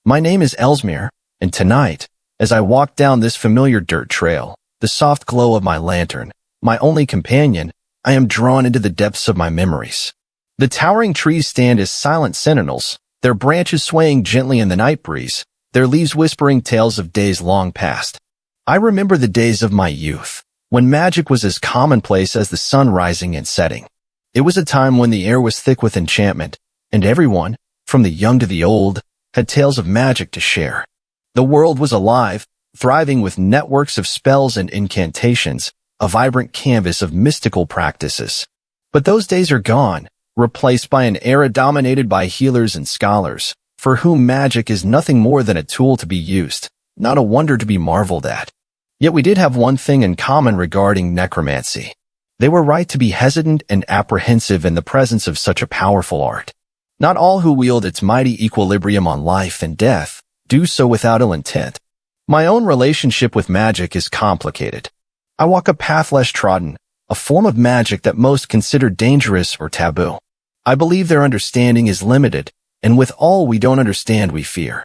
My name is Ellesmere, and tonight, as I walk down this familiar dirt trail, the soft glow of my lantern, my only companion, I am drawn into the depths of my memories. The towering trees stand as silent sentinels, their branches swaying gently in the night breeze, their leaves whispering tales of days long past. I remember the days of my youth, when magic was as commonplace as the sun rising and setting. It was a time when the air was thick with enchantment, and everyone, from the young to the old, had tales of magic to share. The world was alive, thriving with networks of spells and incantations, a vibrant canvas of mystical practices. But those days are gone, replaced by an era dominated by healers and scholars, for whom magic is nothing more than a tool to be used, not a wonder to be marveled at. Yet we did have one thing in common regarding necromancy. They were right to be hesitant and apprehensive in the presence of such a powerful art. Not all who wield its mighty equilibrium on life and death do so without ill intent. My own relationship with magic is complicated. I walk a path less trodden, a form of magic that most consider dangerous or taboo. I believe their understanding is limited, and with all we don't understand we fear.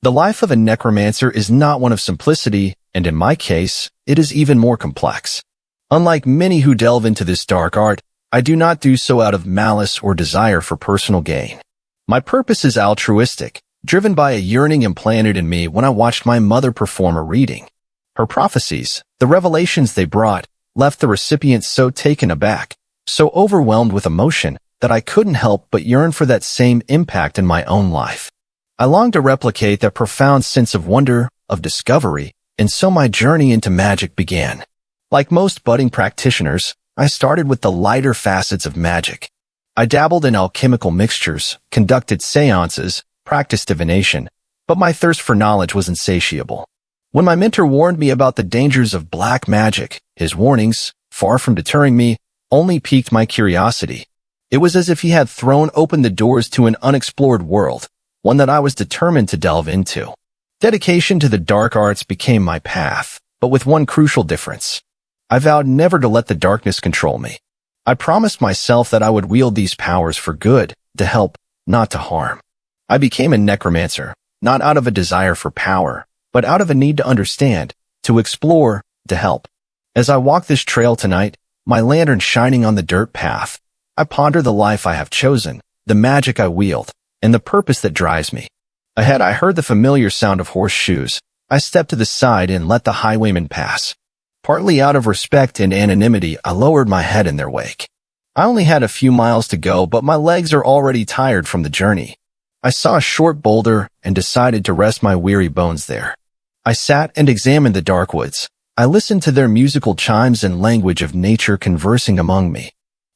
The life of a necromancer is not one of simplicity, and in my case, it is even more complex. Unlike many who delve into this dark art, I do not do so out of malice or desire for personal gain. My purpose is altruistic, driven by a yearning implanted in me when I watched my mother perform a reading. Her prophecies, the revelations they brought, left the recipient so taken aback, so overwhelmed with emotion, that I couldn't help but yearn for that same impact in my own life. I longed to replicate that profound sense of wonder, of discovery, and so my journey into magic began. Like most budding practitioners, I started with the lighter facets of magic. I dabbled in alchemical mixtures, conducted seances, practiced divination, but my thirst for knowledge was insatiable. When my mentor warned me about the dangers of black magic, his warnings, far from deterring me, only piqued my curiosity. It was as if he had thrown open the doors to an unexplored world, one that I was determined to delve into. Dedication to the dark arts became my path, but with one crucial difference. I vowed never to let the darkness control me. I promised myself that I would wield these powers for good, to help, not to harm. I became a necromancer, not out of a desire for power, but out of a need to understand, to explore, to help. As I walk this trail tonight, my lantern shining on the dirt path, I ponder the life I have chosen, the magic I wield, and the purpose that drives me. Ahead I heard the familiar sound of horseshoes. I stepped to the side and let the highwayman pass. Partly out of respect and anonymity, I lowered my head in their wake. I only had a few miles to go, but my legs are already tired from the journey. I saw a short boulder and decided to rest my weary bones there. I sat and examined the dark woods. I listened to their musical chimes and language of nature conversing among me.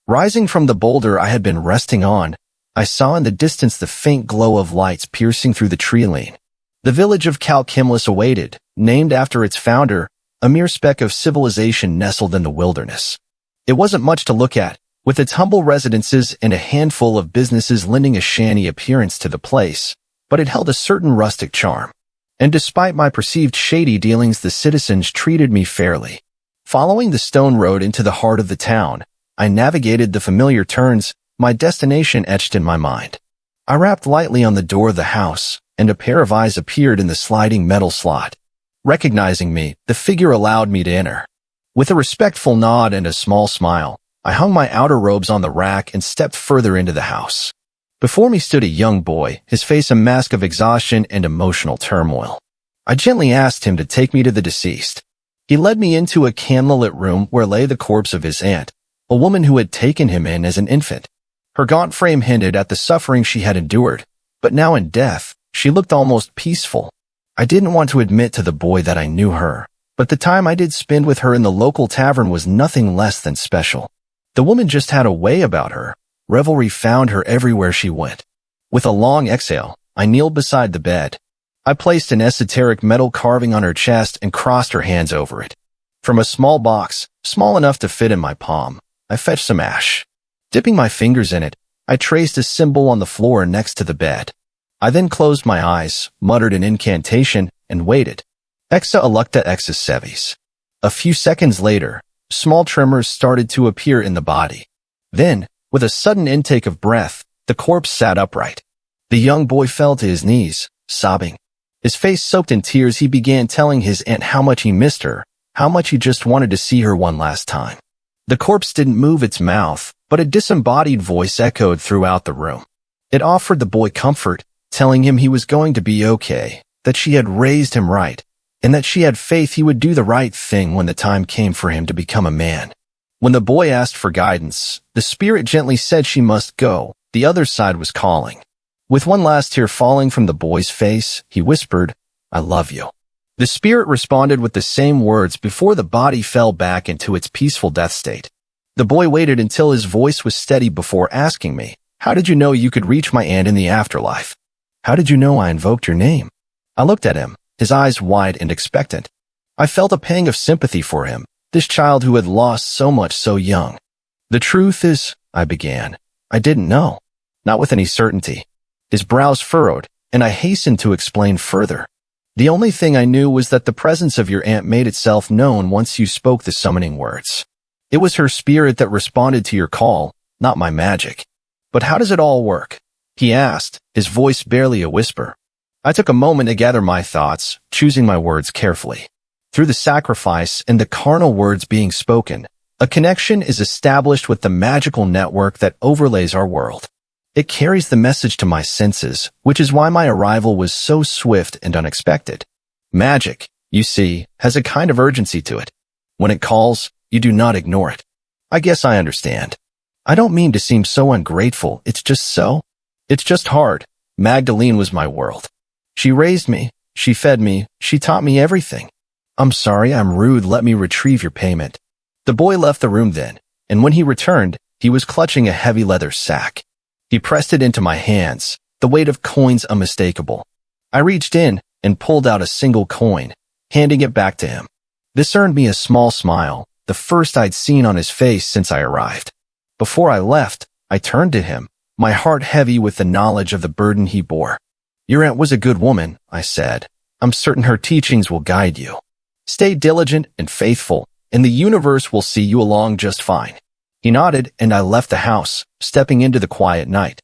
Rising from the boulder I had been resting on, I saw in the distance the faint glow of lights piercing through the tree line. The village of Calcimlis awaited, named after its founder, a mere speck of civilization nestled in the wilderness. It wasn't much to look at, with its humble residences and a handful of businesses lending a shanty appearance to the place, but it held a certain rustic charm. And despite my perceived shady dealings, the citizens treated me fairly. Following the stone road into the heart of the town, I navigated the familiar turns, my destination etched in my mind. I rapped lightly on the door of the house, and a pair of eyes appeared in the sliding metal slot. Recognizing me, the figure allowed me to enter. With a respectful nod and a small smile, I hung my outer robes on the rack and stepped further into the house. Before me stood a young boy, his face a mask of exhaustion and emotional turmoil. I gently asked him to take me to the deceased. He led me into a candlelit room where lay the corpse of his aunt, a woman who had taken him in as an infant. Her gaunt frame hinted at the suffering she had endured, but now in death, she looked almost peaceful. I didn't want to admit to the boy that I knew her, but the time I did spend with her in the local tavern was nothing less than special. The woman just had a way about her. Revelry found her everywhere she went. With a long exhale, I kneeled beside the bed. I placed an esoteric metal carving on her chest and crossed her hands over it. From a small box, small enough to fit in my palm, I fetched some ash. Dipping my fingers in it, I traced a symbol on the floor next to the bed. I then closed my eyes, muttered an incantation, and waited. Exa elucta exis sevis. A few seconds later, small tremors started to appear in the body. Then, with a sudden intake of breath, the corpse sat upright. The young boy fell to his knees, sobbing. His face soaked in tears, he began telling his aunt how much he missed her, how much he just wanted to see her one last time. The corpse didn't move its mouth, but a disembodied voice echoed throughout the room. It offered the boy comfort, telling him he was going to be okay, that she had raised him right, and that she had faith he would do the right thing when the time came for him to become a man. When the boy asked for guidance, the spirit gently said she must go. The other side was calling. With one last tear falling from the boy's face, he whispered, "I love you." The spirit responded with the same words before the body fell back into its peaceful death state. The boy waited until his voice was steady before asking me, "How did you know you could reach my aunt in the afterlife? How did you know I invoked your name?" I looked at him, his eyes wide and expectant. I felt a pang of sympathy for him, this child who had lost so much so young. "The truth is," I began, "I didn't know." Not with any certainty. His brows furrowed, and I hastened to explain further. "The only thing I knew was that the presence of your aunt made itself known once you spoke the summoning words. It was her spirit that responded to your call, not my magic." "But how does it all work?" he asked, his voice barely a whisper. I took a moment to gather my thoughts, choosing my words carefully. Through the sacrifice and the carnal words being spoken, a connection is established with the magical network that overlays our world. It carries the message to my senses, which is why my arrival was so swift and unexpected. Magic, you see, has a kind of urgency to it. When it calls, you do not ignore it. I guess I understand. I don't mean to seem so ungrateful, it's just so. It's just hard. Magdalene was my world. She raised me, she fed me, she taught me everything. I'm sorry, I'm rude, let me retrieve your payment. The boy left the room then, and when he returned, he was clutching a heavy leather sack. He pressed it into my hands, the weight of coins unmistakable. I reached in and pulled out a single coin, handing it back to him. This earned me a small smile, the first I'd seen on his face since I arrived. Before I left, I turned to him, my heart heavy with the knowledge of the burden he bore. Your aunt was a good woman, I said. I'm certain her teachings will guide you. Stay diligent and faithful, and the universe will see you along just fine. He nodded, and I left the house, stepping into the quiet night.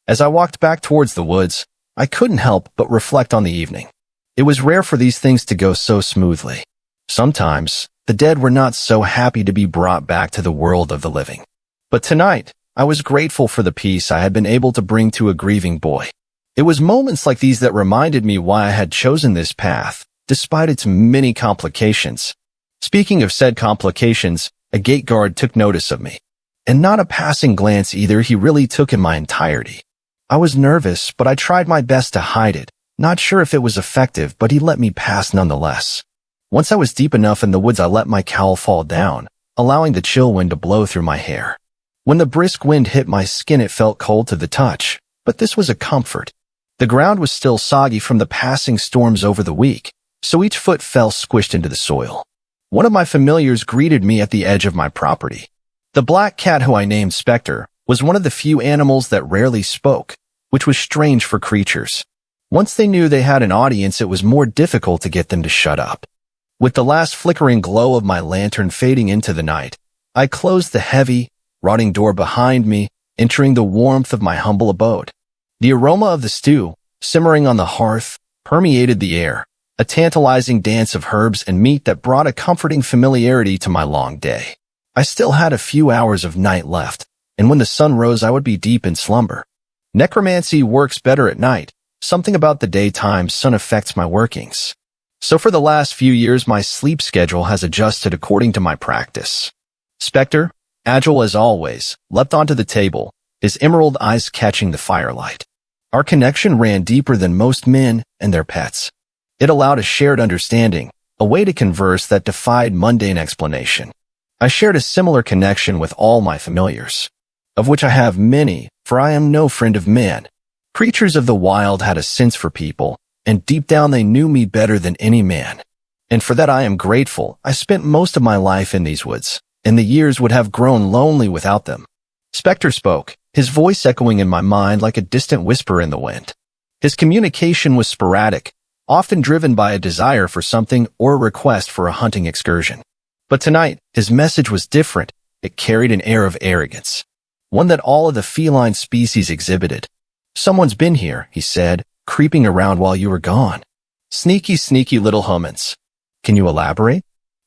As I walked back towards the woods, I couldn't help but reflect on the evening. It was rare for these things to go so smoothly. Sometimes, the dead were not so happy to be brought back to the world of the living. But tonight, I was grateful for the peace I had been able to bring to a grieving boy. It was moments like these that reminded me why I had chosen this path, despite its many complications. Speaking of said complications, a gate guard took notice of me. And not a passing glance either, he really took in my entirety. I was nervous, but I tried my best to hide it. Not sure if it was effective, but he let me pass nonetheless. Once I was deep enough in the woods, I let my cowl fall down, allowing the chill wind to blow through my hair. When the brisk wind hit my skin, it felt cold to the touch, but this was a comfort. The ground was still soggy from the passing storms over the week, so each foot fell squished into the soil. One of my familiars greeted me at the edge of my property. The black cat, who I named Spectre, was one of the few animals that rarely spoke, which was strange for creatures. Once they knew they had an audience, it was more difficult to get them to shut up. With the last flickering glow of my lantern fading into the night, I closed the heavy, rotting door behind me, entering the warmth of my humble abode. The aroma of the stew, simmering on the hearth, permeated the air, a tantalizing dance of herbs and meat that brought a comforting familiarity to my long day. I still had a few hours of night left, and when the sun rose I would be deep in slumber. Necromancy works better at night. Something about the daytime sun affects my workings. So for the last few years my sleep schedule has adjusted according to my practice. Spectre, agile as always, leapt onto the table, his emerald eyes catching the firelight. Our connection ran deeper than most men and their pets. It allowed a shared understanding, a way to converse that defied mundane explanation. I shared a similar connection with all my familiars, of which I have many, for I am no friend of man. Creatures of the wild had a sense for people, and deep down they knew me better than any man. And for that I am grateful. I spent most of my life in these woods, and the years would have grown lonely without them. Spectre spoke, his voice echoing in my mind like a distant whisper in the wind. His communication was sporadic, often driven by a desire for something or a request for a hunting excursion. But tonight, his message was different. It carried an air of arrogance, one that all of the feline species exhibited. Someone's been here, he said, creeping around while you were gone. Sneaky, sneaky little humans. Can you elaborate?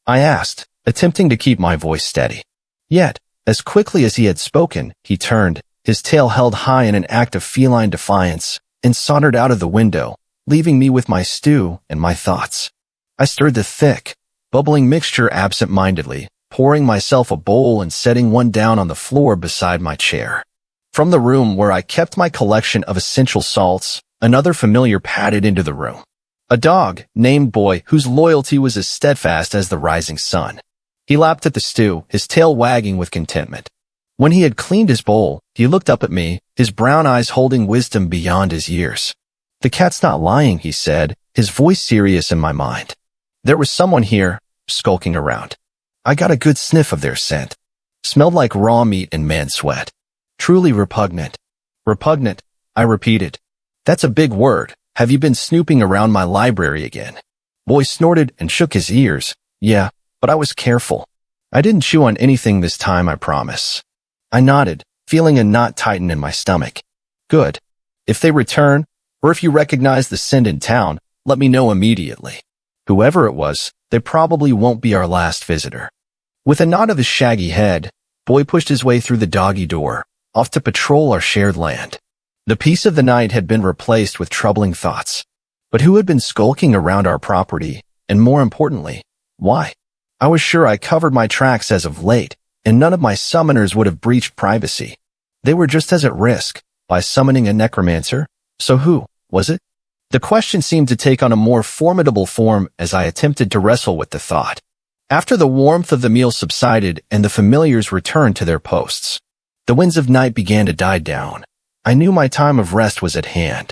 I asked, attempting to keep my voice steady. Yet, as quickly as he had spoken, he turned, his tail held high in an act of feline defiance, and sauntered out of the window, leaving me with my stew and my thoughts. I stirred the thick, bubbling mixture absent-mindedly, pouring myself a bowl and setting one down on the floor beside my chair. From the room where I kept my collection of essential salts, another familiar padded into the room. A dog named Boy whose loyalty was as steadfast as the rising sun. He lapped at the stew, his tail wagging with contentment. When he had cleaned his bowl, he looked up at me, his brown eyes holding wisdom beyond his years. The cat's not lying, he said, his voice serious in my mind. There was someone here, skulking around. I got a good sniff of their scent. Smelled like raw meat and man sweat. Truly repugnant. Repugnant, I repeated. That's a big word. Have you been snooping around my library again? Boy snorted and shook his ears. Yeah, but I was careful. I didn't chew on anything this time, I promise. I nodded, feeling a knot tighten in my stomach. Good. If they return, or if you recognize the scent in town, let me know immediately. Whoever it was, they probably won't be our last visitor. With a nod of his shaggy head, Boy pushed his way through the doggy door, off to patrol our shared land. The peace of the night had been replaced with troubling thoughts. But who had been skulking around our property, and more importantly, why? I was sure I covered my tracks as of late, and none of my summoners would have breached privacy. They were just as at risk, by summoning a necromancer. So who was it? The question seemed to take on a more formidable form as I attempted to wrestle with the thought. After the warmth of the meal subsided and the familiars returned to their posts, the winds of night began to die down. I knew my time of rest was at hand.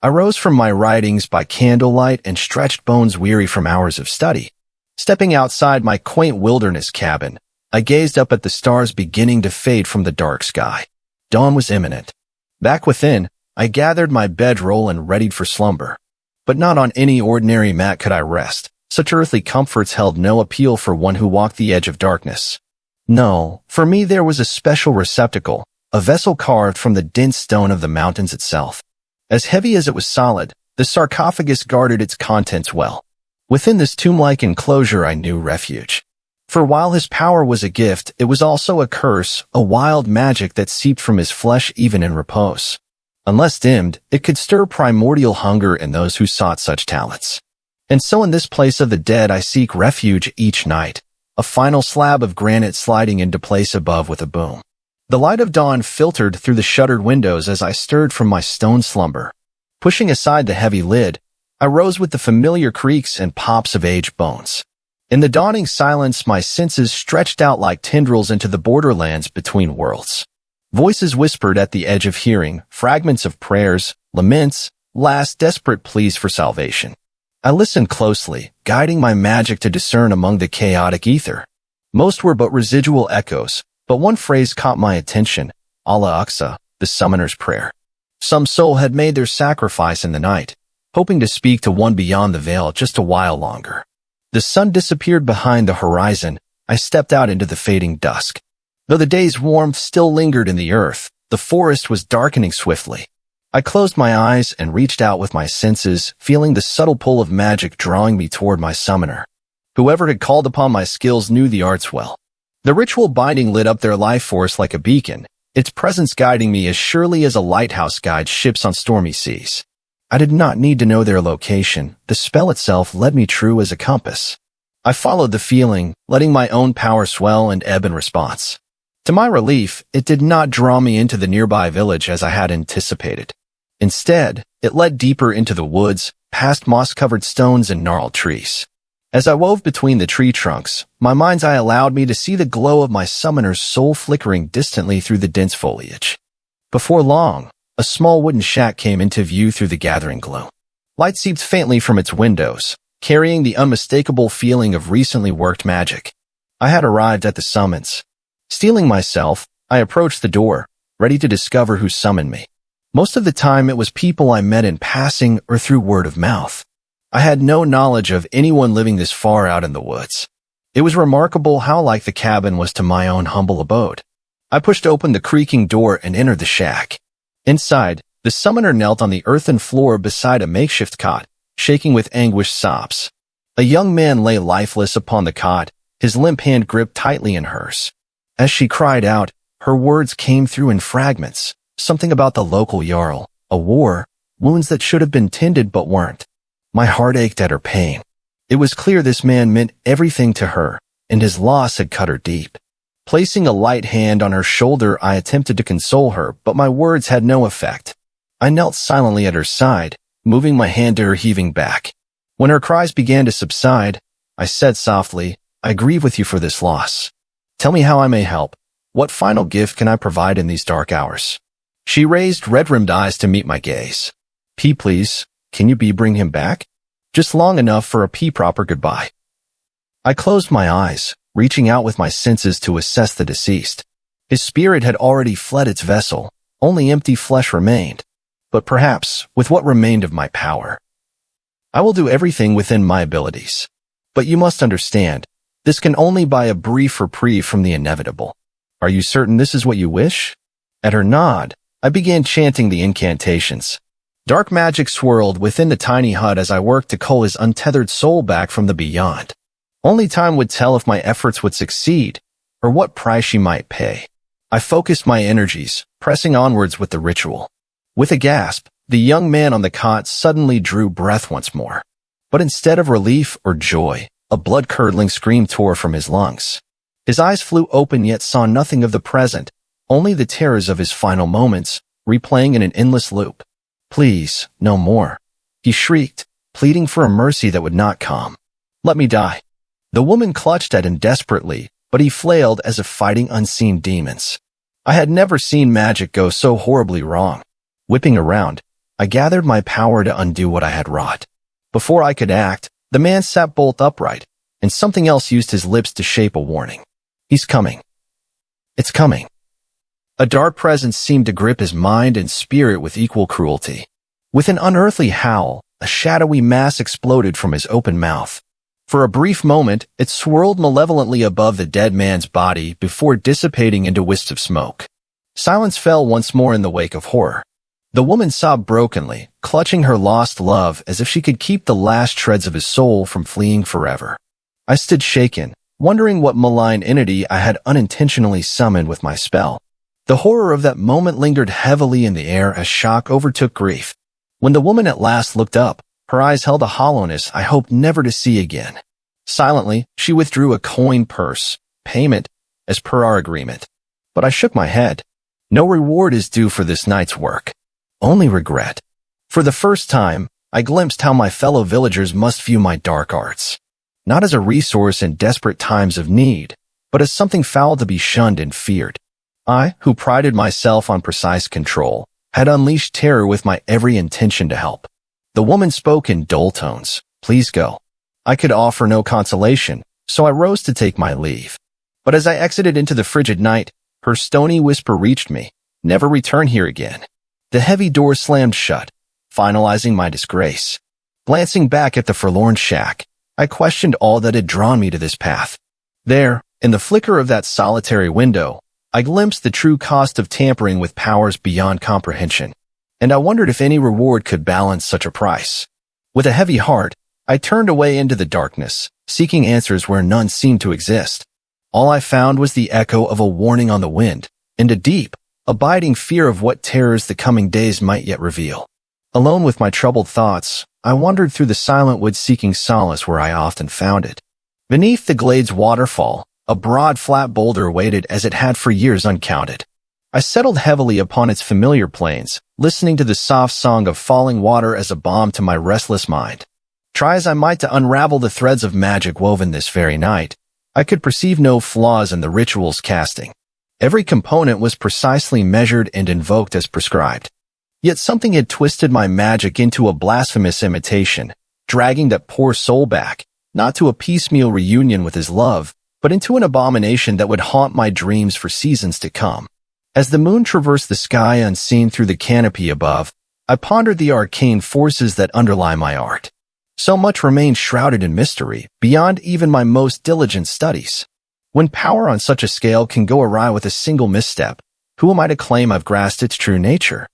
I rose from my writings by candlelight and stretched bones weary from hours of study. Stepping outside my quaint wilderness cabin, I gazed up at the stars beginning to fade from the dark sky. Dawn was imminent. Back within, I gathered my bedroll and readied for slumber. But not on any ordinary mat could I rest. Such earthly comforts held no appeal for one who walked the edge of darkness. No, for me there was a special receptacle, a vessel carved from the dense stone of the mountains itself. As heavy as it was solid, the sarcophagus guarded its contents well. Within this tomb-like enclosure I knew refuge. For while his power was a gift, it was also a curse, a wild magic that seeped from his flesh even in repose. Unless dimmed, it could stir primordial hunger in those who sought such talents. And so in this place of the dead I seek refuge each night, a final slab of granite sliding into place above with a boom. The light of dawn filtered through the shuttered windows as I stirred from my stone slumber. Pushing aside the heavy lid, I rose with the familiar creaks and pops of aged bones. In the dawning silence, my senses stretched out like tendrils into the borderlands between worlds. Voices whispered at the edge of hearing, fragments of prayers, laments, last desperate pleas for salvation. I listened closely, guiding my magic to discern among the chaotic ether. Most were but residual echoes, but one phrase caught my attention, Allah Aqsa, the summoner's prayer. Some soul had made their sacrifice in the night, hoping to speak to one beyond the veil just a while longer. The sun disappeared behind the horizon. I stepped out into the fading dusk. Though the day's warmth still lingered in the earth, the forest was darkening swiftly. I closed my eyes and reached out with my senses, feeling the subtle pull of magic drawing me toward my summoner. Whoever had called upon my skills knew the arts well. The ritual binding lit up their life force like a beacon, its presence guiding me as surely as a lighthouse guides ships on stormy seas. I did not need to know their location. The spell itself led me true as a compass. I followed the feeling, letting my own power swell and ebb in response. To my relief, it did not draw me into the nearby village as I had anticipated. Instead, it led deeper into the woods, past moss-covered stones and gnarled trees. As I wove between the tree trunks, my mind's eye allowed me to see the glow of my summoner's soul flickering distantly through the dense foliage. Before long, a small wooden shack came into view through the gathering gloom. Light seeped faintly from its windows, carrying the unmistakable feeling of recently worked magic. I had arrived at the summons. Steeling myself, I approached the door, ready to discover who summoned me. Most of the time it was people I met in passing or through word of mouth. I had no knowledge of anyone living this far out in the woods. It was remarkable how like the cabin was to my own humble abode. I pushed open the creaking door and entered the shack. Inside, the summoner knelt on the earthen floor beside a makeshift cot, shaking with anguished sobs. A young man lay lifeless upon the cot, his limp hand gripped tightly in hers. As she cried out, her words came through in fragments, something about the local Jarl, a war, wounds that should have been tended but weren't. My heart ached at her pain. It was clear this man meant everything to her, and his loss had cut her deep. Placing a light hand on her shoulder, I attempted to console her, but my words had no effect. I knelt silently at her side, moving my hand to her heaving back. When her cries began to subside, I said softly, "I grieve with you for this loss. Tell me how I may help. What final gift can I provide in these dark hours?" She raised red-rimmed eyes to meet my gaze. "P, please, can you bring him back? Just long enough for a proper goodbye." I closed my eyes, reaching out with my senses to assess the deceased. His spirit had already fled its vessel, only empty flesh remained. But perhaps, with what remained of my power, I will do everything within my abilities. But you must understand, this can only buy a brief reprieve from the inevitable. Are you certain this is what you wish? At her nod, I began chanting the incantations. Dark magic swirled within the tiny hut as I worked to cull his untethered soul back from the beyond. Only time would tell if my efforts would succeed, or what price she might pay. I focused my energies, pressing onwards with the ritual. With a gasp, the young man on the cot suddenly drew breath once more. But instead of relief or joy, a blood-curdling scream tore from his lungs. His eyes flew open yet saw nothing of the present, only the terrors of his final moments, replaying in an endless loop. "Please, no more," he shrieked, pleading for a mercy that would not come. "Let me die." The woman clutched at him desperately, but he flailed as if fighting unseen demons. I had never seen magic go so horribly wrong. Whipping around, I gathered my power to undo what I had wrought. Before I could act, the man sat bolt upright, and something else used his lips to shape a warning. "He's coming. It's coming." A dark presence seemed to grip his mind and spirit with equal cruelty. With an unearthly howl, a shadowy mass exploded from his open mouth. For a brief moment, it swirled malevolently above the dead man's body before dissipating into wisps of smoke. Silence fell once more in the wake of horror. The woman sobbed brokenly, clutching her lost love as if she could keep the last shreds of his soul from fleeing forever. I stood shaken, wondering what malign entity I had unintentionally summoned with my spell. The horror of that moment lingered heavily in the air as shock overtook grief. When the woman at last looked up, her eyes held a hollowness I hoped never to see again. Silently, she withdrew a coin purse, payment, as per our agreement. But I shook my head. No reward is due for this night's work. Only regret. For the first time, I glimpsed how my fellow villagers must view my dark arts. Not as a resource in desperate times of need, but as something foul to be shunned and feared. I, who prided myself on precise control, had unleashed terror with my every intention to help. The woman spoke in dull tones. "Please go." I could offer no consolation, so I rose to take my leave. But as I exited into the frigid night, her stony whisper reached me, "Never return here again." The heavy door slammed shut, finalizing my disgrace. Glancing back at the forlorn shack, I questioned all that had drawn me to this path. There, in the flicker of that solitary window, I glimpsed the true cost of tampering with powers beyond comprehension, and I wondered if any reward could balance such a price. With a heavy heart, I turned away into the darkness, seeking answers where none seemed to exist. All I found was the echo of a warning on the wind, and a deep, abiding fear of what terrors the coming days might yet reveal. Alone with my troubled thoughts, I wandered through the silent woods seeking solace where I often found it. Beneath the glade's waterfall, a broad flat boulder waited as it had for years uncounted. I settled heavily upon its familiar plains, listening to the soft song of falling water as a balm to my restless mind. Try as I might to unravel the threads of magic woven this very night, I could perceive no flaws in the ritual's casting. Every component was precisely measured and invoked as prescribed. Yet something had twisted my magic into a blasphemous imitation, dragging that poor soul back, not to a piecemeal reunion with his love, but into an abomination that would haunt my dreams for seasons to come. As the moon traversed the sky unseen through the canopy above, I pondered the arcane forces that underlie my art. So much remained shrouded in mystery, beyond even my most diligent studies. When power on such a scale can go awry with a single misstep, who am I to claim I've grasped its true nature?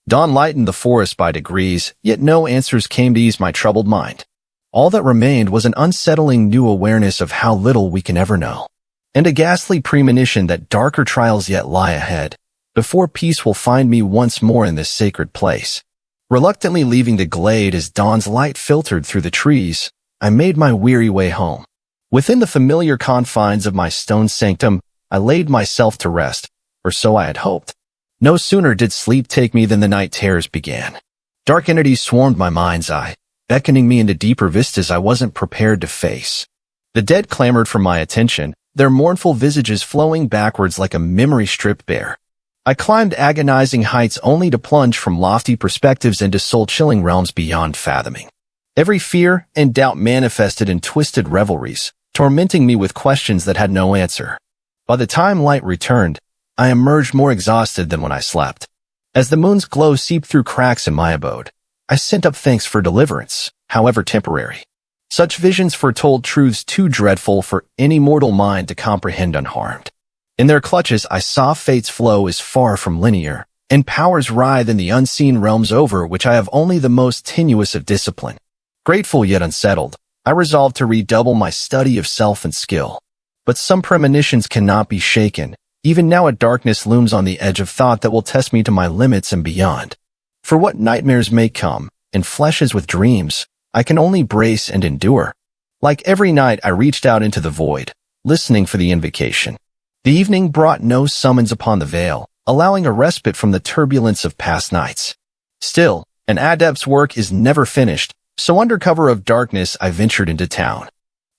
Dawn lightened the forest by degrees, yet no answers came to ease my troubled mind. All that remained was an unsettling new awareness of how little we can ever know, and a ghastly premonition that darker trials yet lie ahead, before peace will find me once more in this sacred place. Reluctantly leaving the glade as dawn's light filtered through the trees, I made my weary way home. Within the familiar confines of my stone sanctum, I laid myself to rest, or so I had hoped. No sooner did sleep take me than the night terrors began. Dark entities swarmed my mind's eye, beckoning me into deeper vistas I wasn't prepared to face. The dead clamored for my attention, their mournful visages flowing backwards like a memory stripped bare. I climbed agonizing heights only to plunge from lofty perspectives into soul-chilling realms beyond fathoming. Every fear and doubt manifested in twisted revelries, tormenting me with questions that had no answer. By the time light returned, I emerged more exhausted than when I slept. As the moon's glow seeped through cracks in my abode, I sent up thanks for deliverance, however temporary. Such visions foretold truths too dreadful for any mortal mind to comprehend unharmed. In their clutches, I saw fate's flow is far from linear, and powers writhe in the unseen realms over which I have only the most tenuous of discipline. Grateful yet unsettled, I resolved to redouble my study of self and skill. But some premonitions cannot be shaken. Even now a darkness looms on the edge of thought that will test me to my limits and beyond. For what nightmares may come, and flesh with dreams, I can only brace and endure. Like every night I reached out into the void, listening for the invocation. The evening brought no summons upon the veil, allowing a respite from the turbulence of past nights. Still, an adept's work is never finished, so under cover of darkness I ventured into town.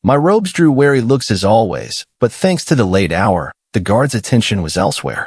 My robes drew wary looks as always, but thanks to the late hour, the guard's attention was elsewhere,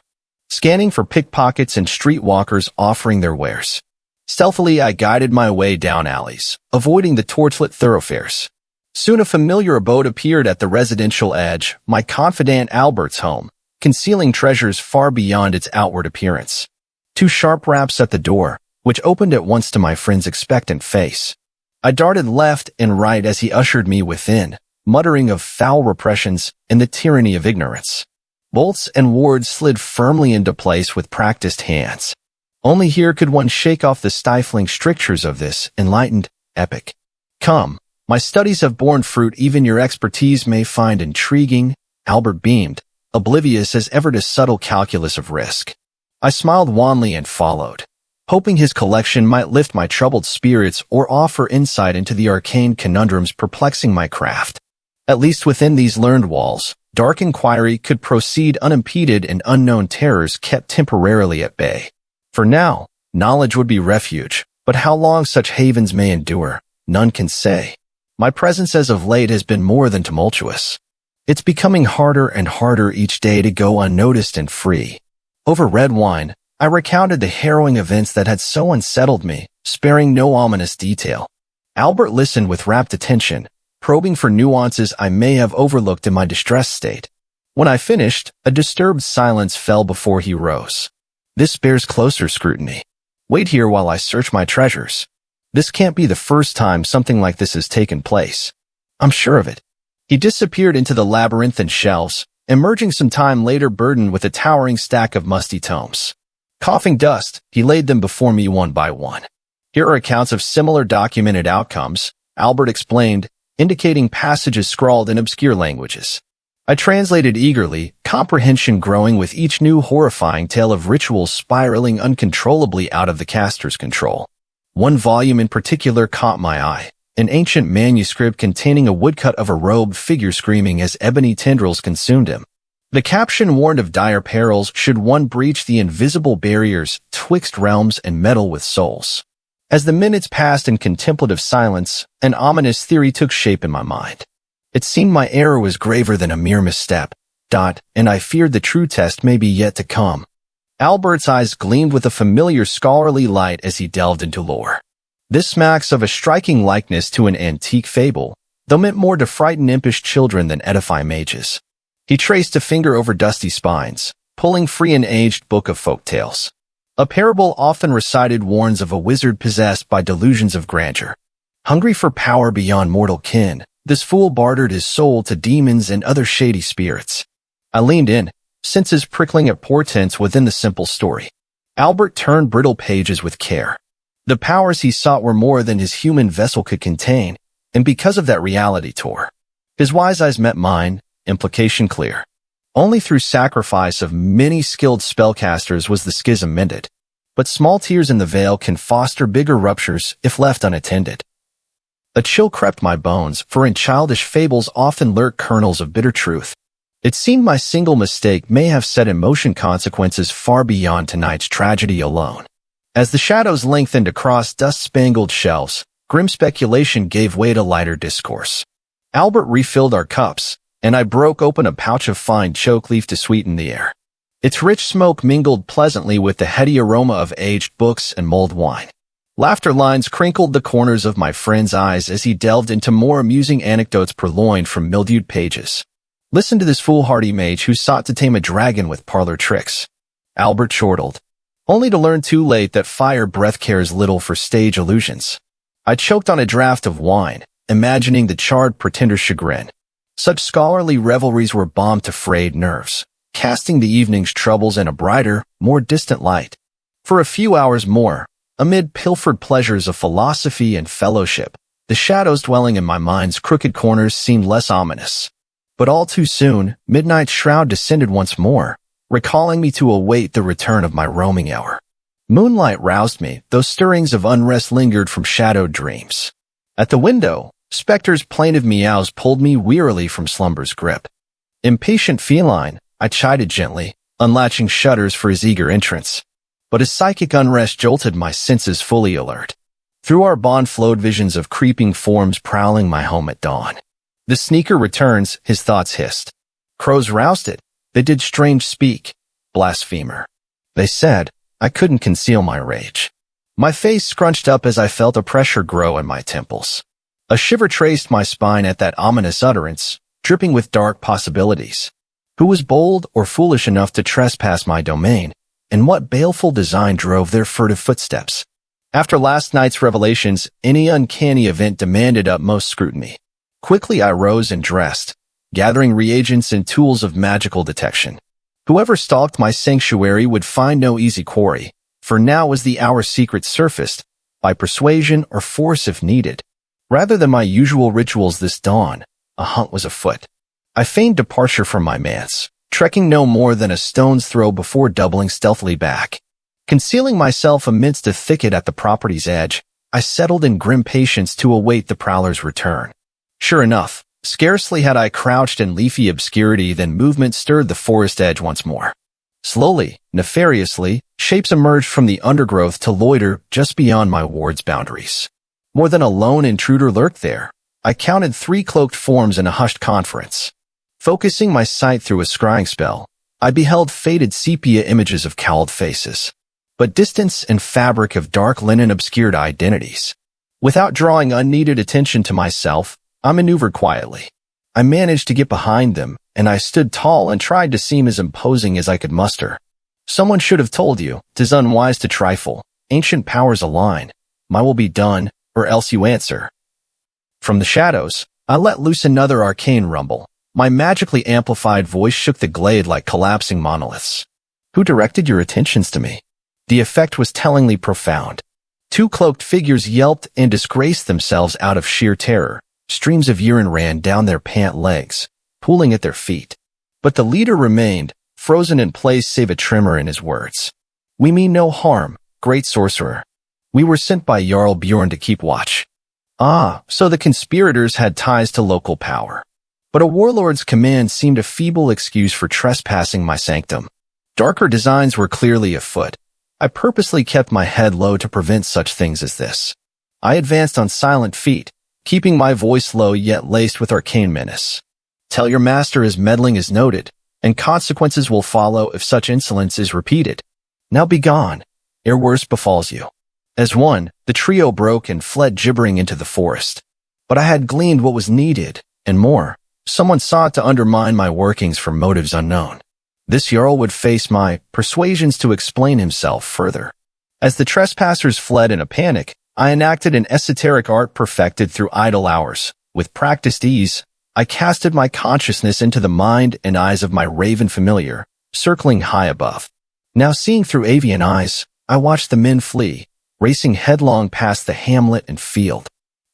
scanning for pickpockets and streetwalkers offering their wares. Stealthily, I guided my way down alleys, avoiding the torchlit thoroughfares. Soon a familiar abode appeared at the residential edge, my confidant Albert's home, concealing treasures far beyond its outward appearance. 2 sharp raps at the door, which opened at once to my friend's expectant face. I darted left and right as he ushered me within, muttering of foul repressions and the tyranny of ignorance. Bolts and wards slid firmly into place with practiced hands. Only here could one shake off the stifling strictures of this enlightened epic. Come, my studies have borne fruit even your expertise may find intriguing, Albert beamed, oblivious as ever to subtle calculus of risk. I smiled wanly and followed, hoping his collection might lift my troubled spirits or offer insight into the arcane conundrums perplexing my craft. At least within these learned walls, dark inquiry could proceed unimpeded and unknown terrors kept temporarily at bay. For now, knowledge would be refuge, but how long such havens may endure, none can say. My presence as of late has been more than tumultuous. It's becoming harder and harder each day to go unnoticed and free. Over red wine, I recounted the harrowing events that had so unsettled me, sparing no ominous detail. Albert listened with rapt attention, probing for nuances I may have overlooked in my distressed state. When I finished, a disturbed silence fell before he rose. This bears closer scrutiny. Wait here while I search my treasures. This can't be the first time something like this has taken place. I'm sure of it. He disappeared into the labyrinthine shelves, emerging some time later burdened with a towering stack of musty tomes. Coughing dust, he laid them before me one by one. Here are accounts of similar documented outcomes, Albert explained, indicating passages scrawled in obscure languages. I translated eagerly, comprehension growing with each new horrifying tale of rituals spiraling uncontrollably out of the caster's control. One volume in particular caught my eye, an ancient manuscript containing a woodcut of a robed figure screaming as ebony tendrils consumed him. The caption warned of dire perils should one breach the invisible barriers twixt realms and meddle with souls. As the minutes passed in contemplative silence, an ominous theory took shape in my mind. It seemed my error was graver than a mere misstep, and I feared the true test may be yet to come. Albert's eyes gleamed with a familiar scholarly light as he delved into lore. This smacks of a striking likeness to an antique fable, though meant more to frighten impish children than edify mages. He traced a finger over dusty spines, pulling free an aged book of folk tales. A parable often recited warns of a wizard possessed by delusions of grandeur. Hungry for power beyond mortal kin, this fool bartered his soul to demons and other shady spirits. I leaned in, senses prickling at portents within the simple story. Albert turned brittle pages with care. The powers he sought were more than his human vessel could contain, and because of that reality tore. His wise eyes met mine, implication clear. Only through sacrifice of many skilled spellcasters was the schism mended. But small tears in the veil can foster bigger ruptures if left unattended. A chill crept my bones, for in childish fables often lurk kernels of bitter truth. It seemed my single mistake may have set in motion consequences far beyond tonight's tragedy alone. As the shadows lengthened across dust-spangled shelves, grim speculation gave way to lighter discourse. Albert refilled our cups, and I broke open a pouch of fine choke leaf to sweeten the air. Its rich smoke mingled pleasantly with the heady aroma of aged books and mulled wine. Laughter lines crinkled the corners of my friend's eyes as he delved into more amusing anecdotes purloined from mildewed pages. Listen to this foolhardy mage who sought to tame a dragon with parlor tricks. Albert chortled, only to learn too late that fire breath cares little for stage illusions. I choked on a draught of wine, imagining the charred pretender's chagrin. Such scholarly revelries were balm to frayed nerves, casting the evening's troubles in a brighter, more distant light. For a few hours more, amid pilfered pleasures of philosophy and fellowship, the shadows dwelling in my mind's crooked corners seemed less ominous. But all too soon, midnight's shroud descended once more, recalling me to await the return of my roaming hour. Moonlight roused me, though stirrings of unrest lingered from shadowed dreams. At the window, specters' plaintive meows pulled me wearily from slumber's grip. Impatient feline, I chided gently, unlatching shutters for his eager entrance. But his psychic unrest jolted my senses fully alert. Through our bond flowed visions of creeping forms prowling my home at dawn. The sneaker returns, his thoughts hissed. Crows roused it. They did strange speak. Blasphemer. They said, I couldn't conceal my rage. My face scrunched up as I felt a pressure grow in my temples. A shiver traced my spine at that ominous utterance, dripping with dark possibilities. Who was bold or foolish enough to trespass my domain, and what baleful design drove their furtive footsteps? After last night's revelations, any uncanny event demanded utmost scrutiny. Quickly I rose and dressed, gathering reagents and tools of magical detection. Whoever stalked my sanctuary would find no easy quarry, for now was the hour secret surfaced, by persuasion or force if needed. Rather than my usual rituals this dawn, a hunt was afoot. I feigned departure from my manse, trekking no more than a stone's throw before doubling stealthily back. Concealing myself amidst a thicket at the property's edge, I settled in grim patience to await the prowler's return. Sure enough, scarcely had I crouched in leafy obscurity than movement stirred the forest edge once more. Slowly, nefariously, shapes emerged from the undergrowth to loiter just beyond my ward's boundaries. More than a lone intruder lurked there. I counted 3 cloaked forms in a hushed conference. Focusing my sight through a scrying spell, I beheld faded sepia images of cowled faces. But distance and fabric of dark linen obscured identities. Without drawing unneeded attention to myself, I maneuvered quietly. I managed to get behind them, and I stood tall and tried to seem as imposing as I could muster. Someone should have told you, 'tis unwise to trifle. Ancient powers align. My will be done, or else you answer. From the shadows, I let loose another arcane rumble. My magically amplified voice shook the glade like collapsing monoliths. Who directed your attentions to me? The effect was tellingly profound. 2 cloaked figures yelped and disgraced themselves out of sheer terror. Streams of urine ran down their pant legs, pooling at their feet. But the leader remained, frozen in place save a tremor in his words. We mean no harm, great sorcerer. We were sent by Jarl Bjorn to keep watch. Ah, so the conspirators had ties to local power. But a warlord's command seemed a feeble excuse for trespassing my sanctum. Darker designs were clearly afoot. I purposely kept my head low to prevent such things as this. I advanced on silent feet, keeping my voice low yet laced with arcane menace. Tell your master his meddling is noted, and consequences will follow if such insolence is repeated. Now be gone, ere worse befalls you. As one, the trio broke and fled gibbering into the forest. But I had gleaned what was needed, and more. Someone sought to undermine my workings for motives unknown. This Jarl would face my persuasions to explain himself further. As the trespassers fled in a panic, I enacted an esoteric art perfected through idle hours. With practiced ease, I casted my consciousness into the mind and eyes of my raven familiar, circling high above. Now seeing through avian eyes, I watched the men flee, racing headlong past the hamlet and field.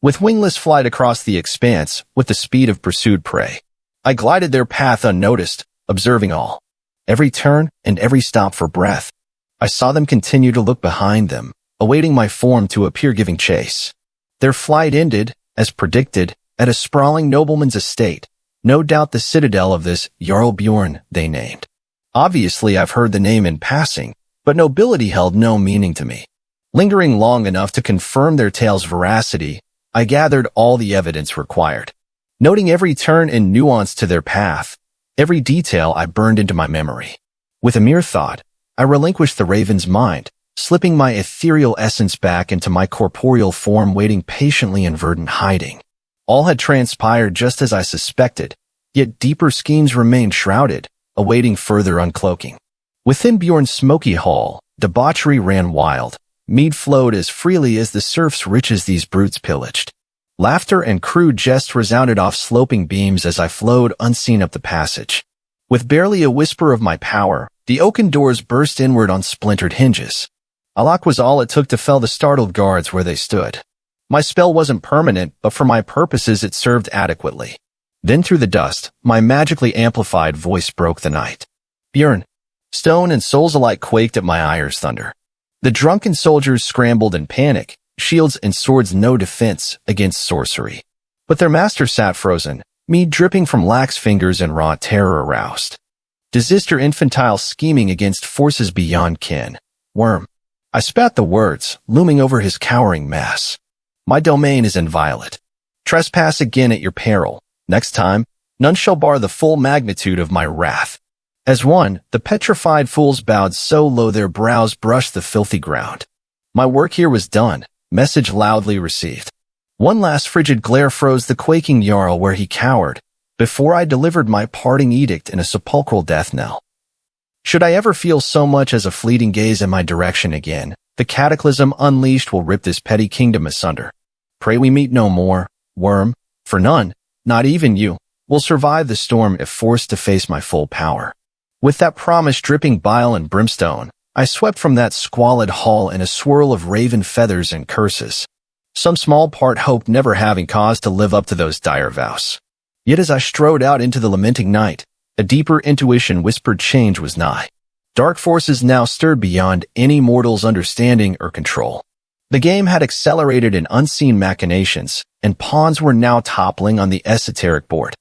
With wingless flight across the expanse with the speed of pursued prey, I glided their path unnoticed, observing all. Every turn and every stop for breath. I saw them continue to look behind them, awaiting my form to appear giving chase. Their flight ended, as predicted, at a sprawling nobleman's estate, no doubt the citadel of this Jarl Bjorn they named. Obviously, I've heard the name in passing, but nobility held no meaning to me. Lingering long enough to confirm their tale's veracity, I gathered all the evidence required. Noting every turn and nuance to their path, every detail I burned into my memory. With a mere thought, I relinquished the raven's mind, slipping my ethereal essence back into my corporeal form, waiting patiently in verdant hiding. All had transpired just as I suspected, yet deeper schemes remained shrouded, awaiting further uncloaking. Within Bjorn's smoky hall, debauchery ran wild. Mead flowed as freely as the surf's riches these brutes pillaged. Laughter and crude jest resounded off sloping beams as I flowed unseen up the passage. With barely a whisper of my power, the oaken doors burst inward on splintered hinges. A lock was all it took to fell the startled guards where they stood. My spell wasn't permanent, but for my purposes it served adequately. Then through the dust, my magically amplified voice broke the night. Bjorn. Stone and souls alike quaked at my ire's thunder. The drunken soldiers scrambled in panic, shields and swords no defense against sorcery. But their master sat frozen, me dripping from lax fingers and raw terror aroused. Desister infantile scheming against forces beyond kin. Worm. I spat the words, looming over his cowering mass. My domain is inviolate. Trespass again at your peril. Next time, none shall bar the full magnitude of my wrath. As one, the petrified fools bowed so low their brows brushed the filthy ground. My work here was done, message loudly received. One last frigid glare froze the quaking Jarl where he cowered, before I delivered my parting edict in a sepulchral death knell. Should I ever feel so much as a fleeting gaze in my direction again, the cataclysm unleashed will rip this petty kingdom asunder. Pray we meet no more, worm, for none, not even you, will survive the storm if forced to face my full power. With that promise dripping bile and brimstone, I swept from that squalid hall in a swirl of raven feathers and curses. Some small part hoped never having cause to live up to those dire vows. Yet as I strode out into the lamenting night, a deeper intuition whispered change was nigh. Dark forces now stirred beyond any mortal's understanding or control. The game had accelerated in unseen machinations, and pawns were now toppling on the esoteric board.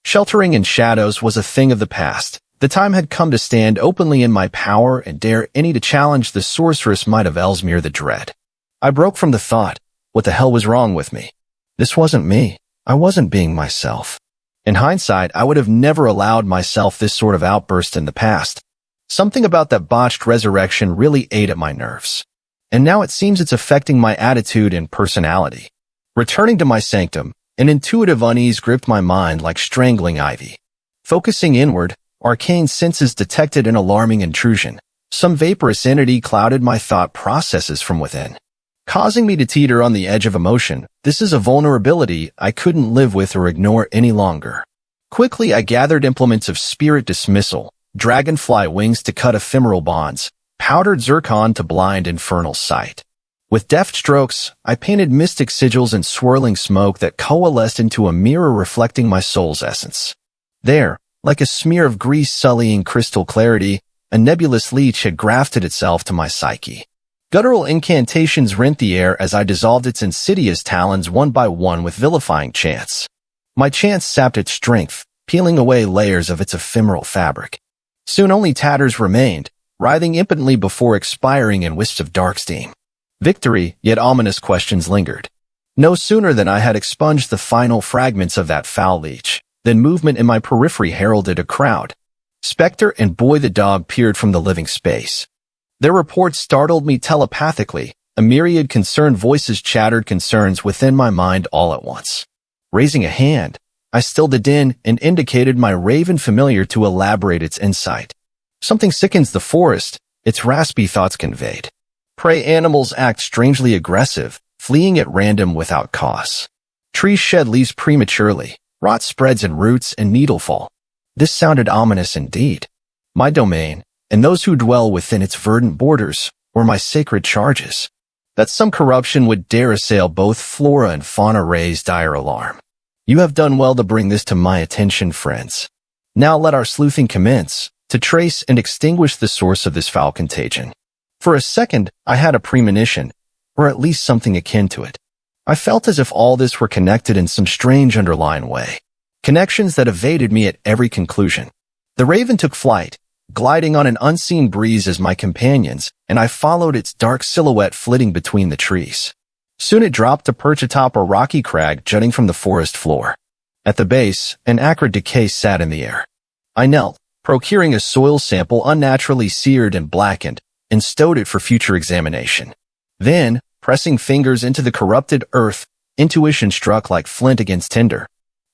Sheltering in shadows was a thing of the past. The time had come to stand openly in my power and dare any to challenge the sorceress might of Ellesmere the Dread. I broke from the thought, what the hell was wrong with me? This wasn't me. I wasn't being myself. In hindsight, I would have never allowed myself this sort of outburst in the past. Something about that botched resurrection really ate at my nerves. And now it seems it's affecting my attitude and personality. Returning to my sanctum, an intuitive unease gripped my mind like strangling ivy. Focusing inward, arcane senses detected an alarming intrusion. Some vaporous entity clouded my thought processes from within, causing me to teeter on the edge of emotion. This is a vulnerability I couldn't live with or ignore any longer. Quickly, I gathered implements of spirit dismissal, dragonfly wings to cut ephemeral bonds, powdered zircon to blind infernal sight. With deft strokes, I painted mystic sigils in swirling smoke that coalesced into a mirror reflecting my soul's essence. There, like a smear of grease sullying crystal clarity, a nebulous leech had grafted itself to my psyche. Guttural incantations rent the air as I dissolved its insidious talons one by one with vilifying chants. My chants sapped its strength, peeling away layers of its ephemeral fabric. Soon only tatters remained, writhing impotently before expiring in wisps of dark steam. Victory, yet ominous questions lingered. No sooner than I had expunged the final fragments of that foul leech, than movement in my periphery heralded a crowd. Spectre and Boy the dog peered from the living space. Their reports startled me telepathically. A myriad concerned voices chattered concerns within my mind all at once. Raising a hand, I stilled the din and indicated my raven familiar to elaborate its insight. Something sickens the forest, its raspy thoughts conveyed. Prey animals act strangely aggressive, fleeing at random without cause. Trees shed leaves prematurely, rot spreads in roots and needlefall. This sounded ominous indeed. My domain, and those who dwell within its verdant borders, or my sacred charges. That some corruption would dare assail both flora and fauna raised dire alarm. You have done well to bring this to my attention, friends. Now let our sleuthing commence, to trace and extinguish the source of this foul contagion. For a second, I had a premonition, or at least something akin to it. I felt as if all this were connected in some strange underlying way. Connections that evaded me at every conclusion. The raven took flight, gliding on an unseen breeze as my companions, and I followed its dark silhouette flitting between the trees. Soon it dropped to perch atop a rocky crag jutting from the forest floor. At the base, an acrid decay sat in the air. I knelt, procuring a soil sample unnaturally seared and blackened, and stowed it for future examination. Then, pressing fingers into the corrupted earth, intuition struck like flint against tinder.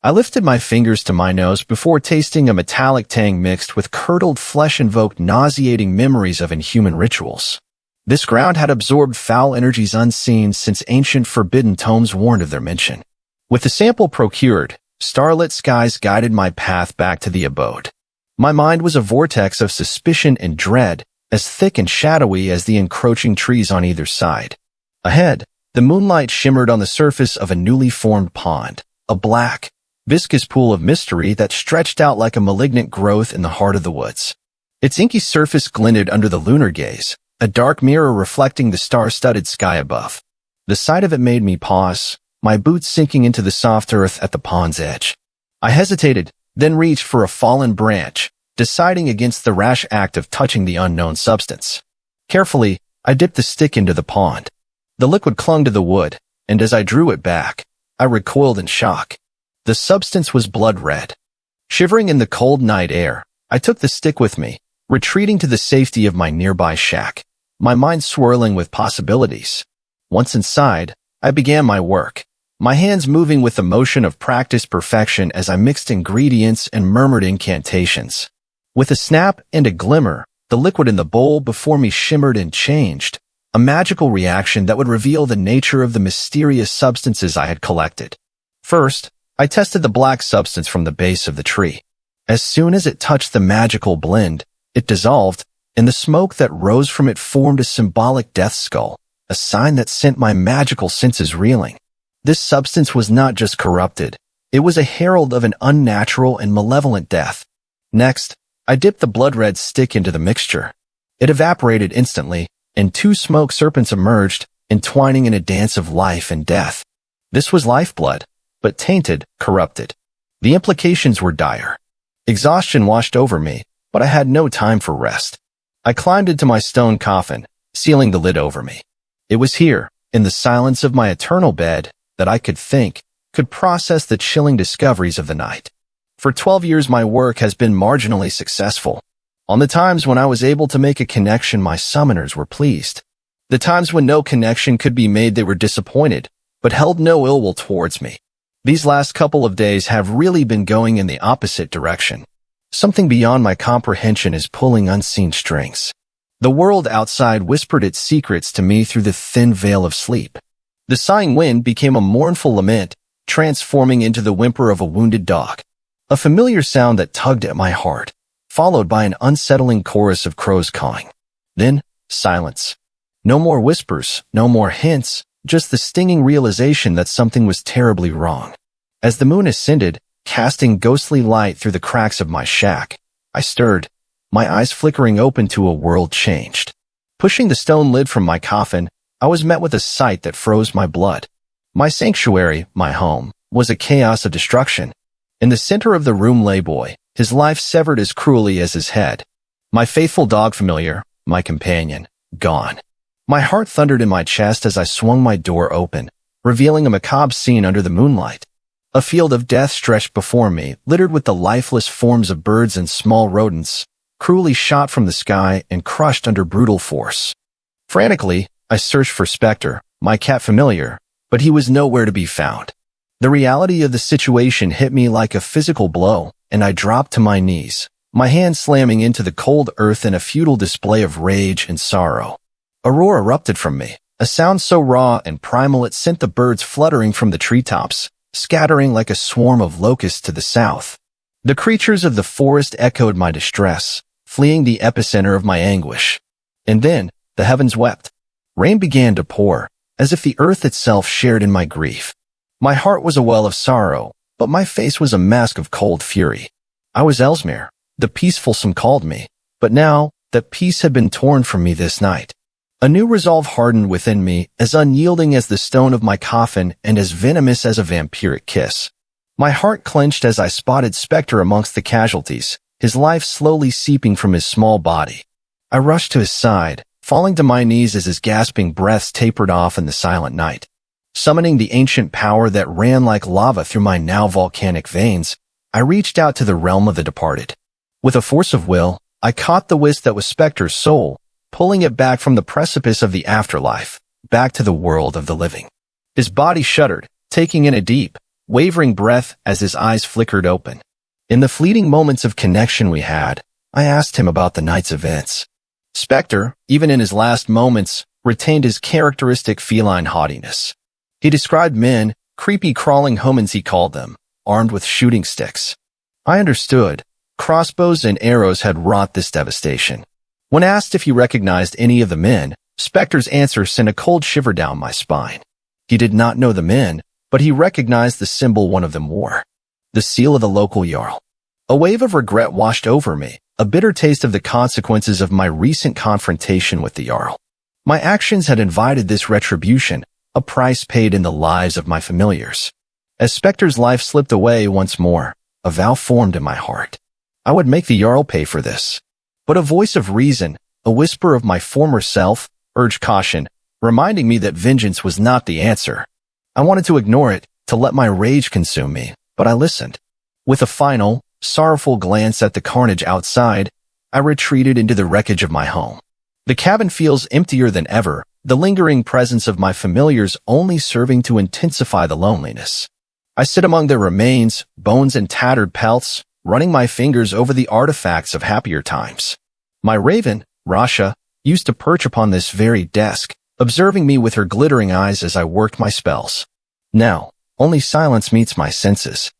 I lifted my fingers to my nose before tasting a metallic tang mixed with curdled flesh invoked nauseating memories of inhuman rituals. This ground had absorbed foul energies unseen since ancient forbidden tomes warned of their mention. With the sample procured, starlit skies guided my path back to the abode. My mind was a vortex of suspicion and dread, as thick and shadowy as the encroaching trees on either side. Ahead, the moonlight shimmered on the surface of a newly formed pond, a black, viscous pool of mystery that stretched out like a malignant growth in the heart of the woods. Its inky surface glinted under the lunar gaze, a dark mirror reflecting the star-studded sky above. The sight of it made me pause, my boots sinking into the soft earth at the pond's edge. I hesitated, then reached for a fallen branch, deciding against the rash act of touching the unknown substance. Carefully, I dipped the stick into the pond. The liquid clung to the wood, and as I drew it back, I recoiled in shock. The substance was blood red. Shivering in the cold night air, I took the stick with me, retreating to the safety of my nearby shack, my mind swirling with possibilities. Once inside, I began my work, my hands moving with the motion of practiced perfection as I mixed ingredients and murmured incantations. With a snap and a glimmer, the liquid in the bowl before me shimmered and changed, a magical reaction that would reveal the nature of the mysterious substances I had collected. First, I tested the black substance from the base of the tree. As soon as it touched the magical blend, it dissolved, and the smoke that rose from it formed a symbolic death skull, a sign that sent my magical senses reeling. This substance was not just corrupted, it was a herald of an unnatural and malevolent death. Next, I dipped the blood-red stick into the mixture. It evaporated instantly, and two smoke serpents emerged, entwining in a dance of life and death. This was lifeblood, but tainted, corrupted. The implications were dire. Exhaustion washed over me, but I had no time for rest. I climbed into my stone coffin, sealing the lid over me. It was here, in the silence of my eternal bed, that I could think, could process the chilling discoveries of the night. For 12 years my work has been marginally successful. On the times when I was able to make a connection, my summoners were pleased. The times when no connection could be made, they were disappointed, but held no ill will towards me. These last couple of days have really been going in the opposite direction. Something beyond my comprehension is pulling unseen strings. The world outside whispered its secrets to me through the thin veil of sleep. The sighing wind became a mournful lament, transforming into the whimper of a wounded dog. A familiar sound that tugged at my heart, followed by an unsettling chorus of crows cawing. Then, silence. No more whispers, no more hints, just the stinging realization that something was terribly wrong. As the moon ascended, casting ghostly light through the cracks of my shack, I stirred, my eyes flickering open to a world changed. Pushing the stone lid from my coffin, I was met with a sight that froze my blood. My sanctuary, my home, was a chaos of destruction. In the center of the room lay Boy, his life severed as cruelly as his head. My faithful dog familiar, my companion, gone. My heart thundered in my chest as I swung my door open, revealing a macabre scene under the moonlight. A field of death stretched before me, littered with the lifeless forms of birds and small rodents, cruelly shot from the sky and crushed under brutal force. Frantically, I searched for Spectre, my cat familiar, but he was nowhere to be found. The reality of the situation hit me like a physical blow, and I dropped to my knees, my hand slamming into the cold earth in a futile display of rage and sorrow. A roar erupted from me, a sound so raw and primal it sent the birds fluttering from the treetops, scattering like a swarm of locusts to the south. The creatures of the forest echoed my distress, fleeing the epicenter of my anguish. And then, The heavens wept. Rain began to pour, as if the earth itself shared in my grief. My heart was a well of sorrow, but my face was a mask of cold fury. I was Ellesmere, the peaceful some called me, but now that peace had been torn from me this night. A new resolve hardened within me, as unyielding as the stone of my coffin and as venomous as a vampiric kiss. My heart clenched as I spotted Spectre amongst the casualties, his life slowly seeping from his small body. I rushed to his side, falling to my knees as his gasping breaths tapered off in the silent night. Summoning the ancient power that ran like lava through my now volcanic veins, I reached out to the realm of the departed. With a force of will, I caught the wisp that was Spectre's soul, pulling it back from the precipice of the afterlife, back to the world of the living. His body shuddered, taking in a deep, wavering breath as his eyes flickered open. In the fleeting moments of connection we had, I asked him about the night's events. Spectre, even in his last moments, retained his characteristic feline haughtiness. He described men, creepy crawling humans he called them, armed with shooting sticks. I understood. Crossbows and arrows had wrought this devastation. When asked if he recognized any of the men, Spectre's answer sent a cold shiver down my spine. He did not know the men, but he recognized the symbol one of them wore. The seal of the local Jarl. A wave of regret washed over me, a bitter taste of the consequences of my recent confrontation with the Jarl. My actions had invited this retribution, a price paid in the lives of my familiars. As Spectre's life slipped away once more, a vow formed in my heart. I would make the Jarl pay for this. But a voice of reason, a whisper of my former self, urged caution, reminding me that vengeance was not the answer. I wanted to ignore it, to let my rage consume me, but I listened. With a final, sorrowful glance at the carnage outside, I retreated into the wreckage of my home. The cabin feels emptier than ever, the lingering presence of my familiars only serving to intensify the loneliness. I sit among their remains, bones and tattered pelts, running my fingers over the artifacts of happier times. My raven, Rasha, used to perch upon this very desk, observing me with her glittering eyes as I worked my spells. Now, only silence meets my senses.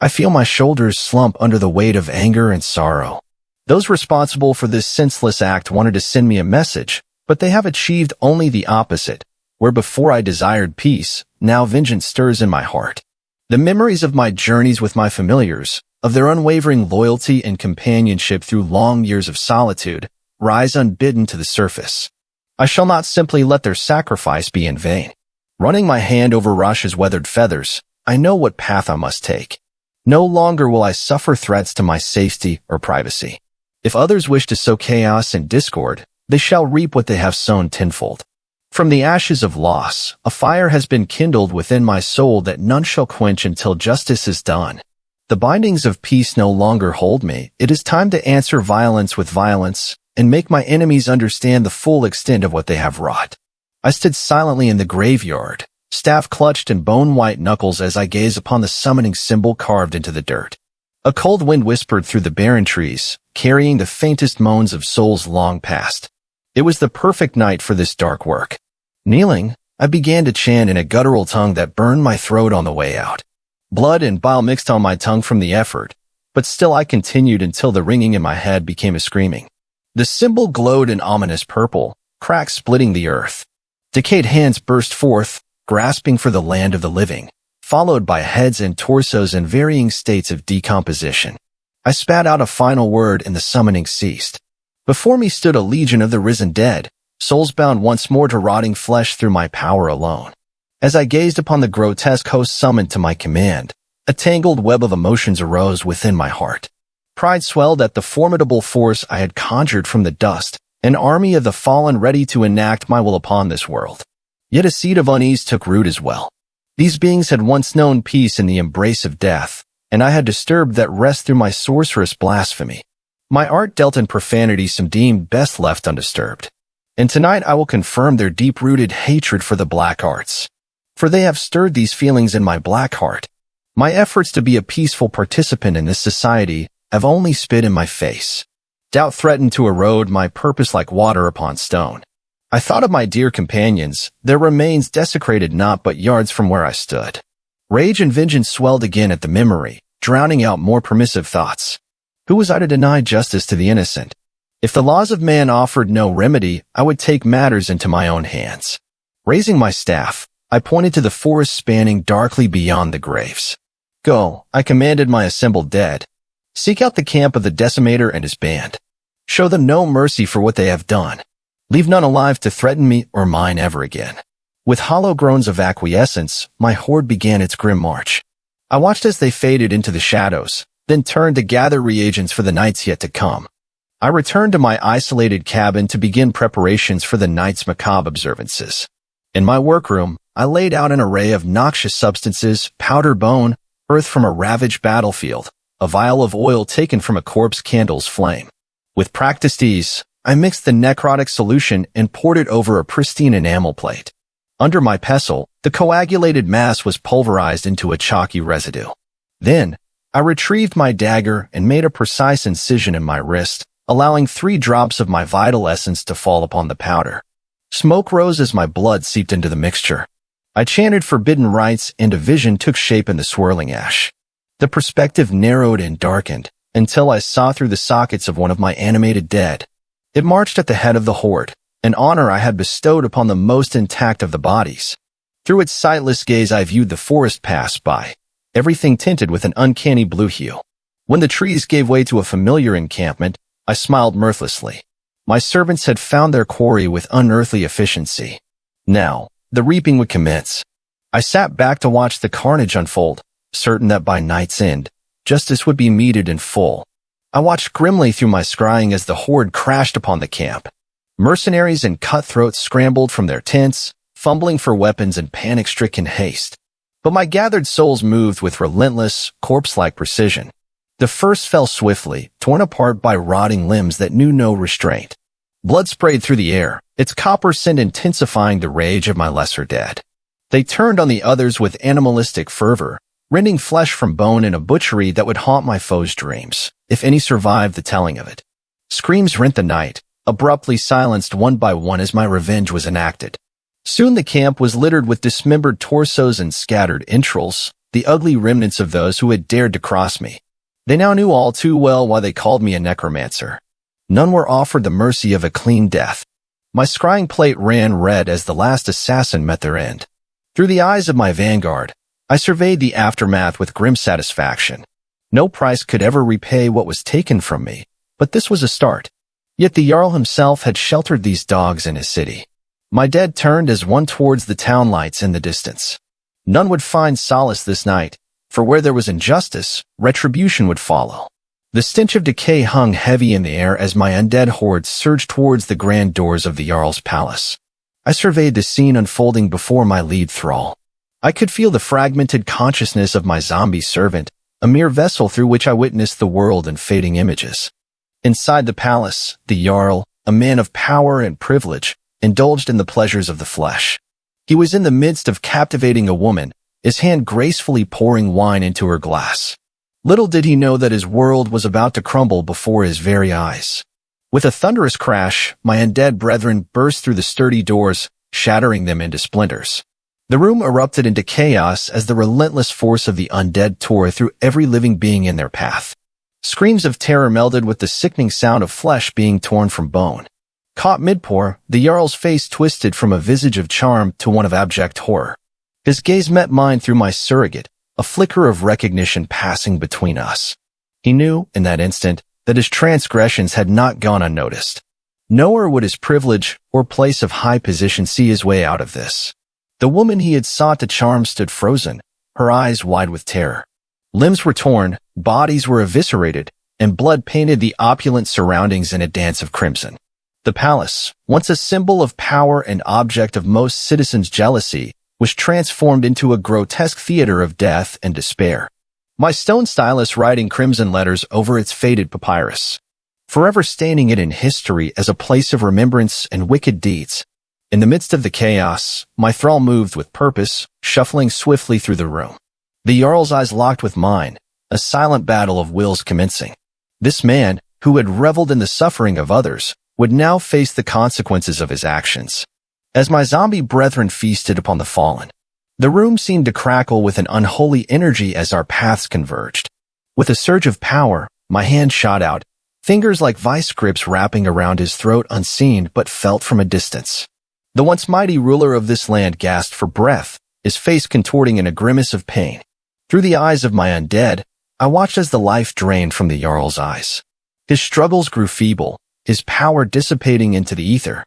I feel my shoulders slump under the weight of anger and sorrow. Those responsible for this senseless act wanted to send me a message, but they have achieved only the opposite. Where before I desired peace, now vengeance stirs in my heart. The memories of my journeys with my familiars, of their unwavering loyalty and companionship through long years of solitude, rise unbidden to the surface. I shall not simply let their sacrifice be in vain. Running my hand over Rasha's weathered feathers, I know what path I must take. No longer will I suffer threats to my safety or privacy. If others wish to sow chaos and discord, they shall reap what they have sown tenfold. From the ashes of loss, a fire has been kindled within my soul that none shall quench until justice is done. The bindings of peace no longer hold me. It is time to answer violence with violence and make my enemies understand the full extent of what they have wrought. I stood silently in the graveyard, staff clutched in bone-white knuckles as I gazed upon the summoning symbol carved into the dirt. A cold wind whispered through the barren trees, carrying the faintest moans of souls long past. It was the perfect night for this dark work. Kneeling, I began to chant in a guttural tongue that burned my throat on the way out. Blood and bile mixed on my tongue from the effort, but still I continued until the ringing in my head became a screaming. The symbol glowed in ominous purple, cracks splitting the earth. Decayed hands burst forth, grasping for the land of the living, followed by heads and torsos in varying states of decomposition. I spat out a final word and the summoning ceased. Before me stood a legion of the risen dead, souls bound once more to rotting flesh through my power alone. As I gazed upon the grotesque host summoned to my command, a tangled web of emotions arose within my heart. Pride swelled at the formidable force I had conjured from the dust, an army of the fallen ready to enact my will upon this world. Yet a seed of unease took root as well. These beings had once known peace in the embrace of death, and I had disturbed that rest through my sorceress blasphemy. My art dealt in profanity some deemed best left undisturbed. And tonight I will confirm their deep-rooted hatred for the black arts. For they have stirred these feelings in my black heart. My efforts to be a peaceful participant in this society have only spit in my face. Doubt threatened to erode my purpose like water upon stone. I thought of my dear companions, their remains desecrated not but yards from where I stood. Rage and vengeance swelled again at the memory, drowning out more permissive thoughts. Who was I to deny justice to the innocent? If the laws of man offered no remedy, I would take matters into my own hands. Raising my staff, I pointed to the forest spanning darkly beyond the graves. Go, I commanded my assembled dead. Seek out the camp of the decimator and his band. Show them no mercy for what they have done. Leave none alive to threaten me or mine ever again. With hollow groans of acquiescence, my horde began its grim march. I watched as they faded into the shadows, then turned to gather reagents for the nights yet to come. I returned to my isolated cabin to begin preparations for the night's macabre observances. In my workroom, I laid out an array of noxious substances, powder bone, earth from a ravaged battlefield, a vial of oil taken from a corpse candle's flame. With practiced ease, I mixed the necrotic solution and poured it over a pristine enamel plate. Under my pestle, the coagulated mass was pulverized into a chalky residue. Then, I retrieved my dagger and made a precise incision in my wrist, allowing 3 drops of my vital essence to fall upon the powder. Smoke rose as my blood seeped into the mixture. I chanted forbidden rites and a vision took shape in the swirling ash. The perspective narrowed and darkened until I saw through the sockets of one of my animated dead. It marched at the head of the horde, an honor I had bestowed upon the most intact of the bodies. Through its sightless gaze I viewed the forest pass by, everything tinted with an uncanny blue hue. When the trees gave way to a familiar encampment, I smiled mirthlessly. My servants had found their quarry with unearthly efficiency. Now, the reaping would commence. I sat back to watch the carnage unfold, certain that by night's end, justice would be meted in full. I watched grimly through my scrying as the horde crashed upon the camp. Mercenaries and cutthroats scrambled from their tents, fumbling for weapons in panic-stricken haste. But my gathered souls moved with relentless, corpse-like precision. The first fell swiftly, torn apart by rotting limbs that knew no restraint. Blood sprayed through the air, its copper scent intensifying the rage of my lesser dead. They turned on the others with animalistic fervor, rending flesh from bone in a butchery that would haunt my foes' dreams, if any survived the telling of it. Screams rent the night, abruptly silenced one by one as my revenge was enacted. Soon the camp was littered with dismembered torsos and scattered entrails, the ugly remnants of those who had dared to cross me. They now knew all too well why they called me a necromancer. None were offered the mercy of a clean death. My scrying plate ran red as the last assassin met their end. Through the eyes of my vanguard, I surveyed the aftermath with grim satisfaction. No price could ever repay what was taken from me, but this was a start. Yet the Jarl himself had sheltered these dogs in his city. My dead turned as one towards the town lights in the distance. None would find solace this night, for where there was injustice, retribution would follow. The stench of decay hung heavy in the air as my undead horde surged towards the grand doors of the Jarl's palace. I surveyed the scene unfolding before my lead thrall. I could feel the fragmented consciousness of my zombie servant, a mere vessel through which I witnessed the world in fading images. Inside the palace, the Jarl, a man of power and privilege, indulged in the pleasures of the flesh. He was in the midst of captivating a woman, his hand gracefully pouring wine into her glass. Little did he know that his world was about to crumble before his very eyes. With a thunderous crash, my undead brethren burst through the sturdy doors, shattering them into splinters. The room erupted into chaos as the relentless force of the undead tore through every living being in their path. Screams of terror melded with the sickening sound of flesh being torn from bone. Caught mid-pour, the Jarl's face twisted from a visage of charm to one of abject horror. His gaze met mine through my surrogate, a flicker of recognition passing between us. He knew, in that instant, that his transgressions had not gone unnoticed. Nor would his privilege or place of high position see his way out of this. The woman he had sought to charm stood frozen, her eyes wide with terror. Limbs were torn, bodies were eviscerated, and blood painted the opulent surroundings in a dance of crimson. The palace, once a symbol of power and object of most citizens' jealousy, was transformed into a grotesque theater of death and despair. My stone stylus writing crimson letters over its faded papyrus, forever staining it in history as a place of remembrance and wicked deeds. In the midst of the chaos, my thrall moved with purpose, shuffling swiftly through the room. The Jarl's eyes locked with mine, a silent battle of wills commencing. This man, who had reveled in the suffering of others, would now face the consequences of his actions. As my zombie brethren feasted upon the fallen, the room seemed to crackle with an unholy energy as our paths converged. With a surge of power, my hand shot out, fingers like vice grips wrapping around his throat unseen but felt from a distance. The once mighty ruler of this land gasped for breath, his face contorting in a grimace of pain. Through the eyes of my undead, I watched as the life drained from the Jarl's eyes. His struggles grew feeble, his power dissipating into the ether.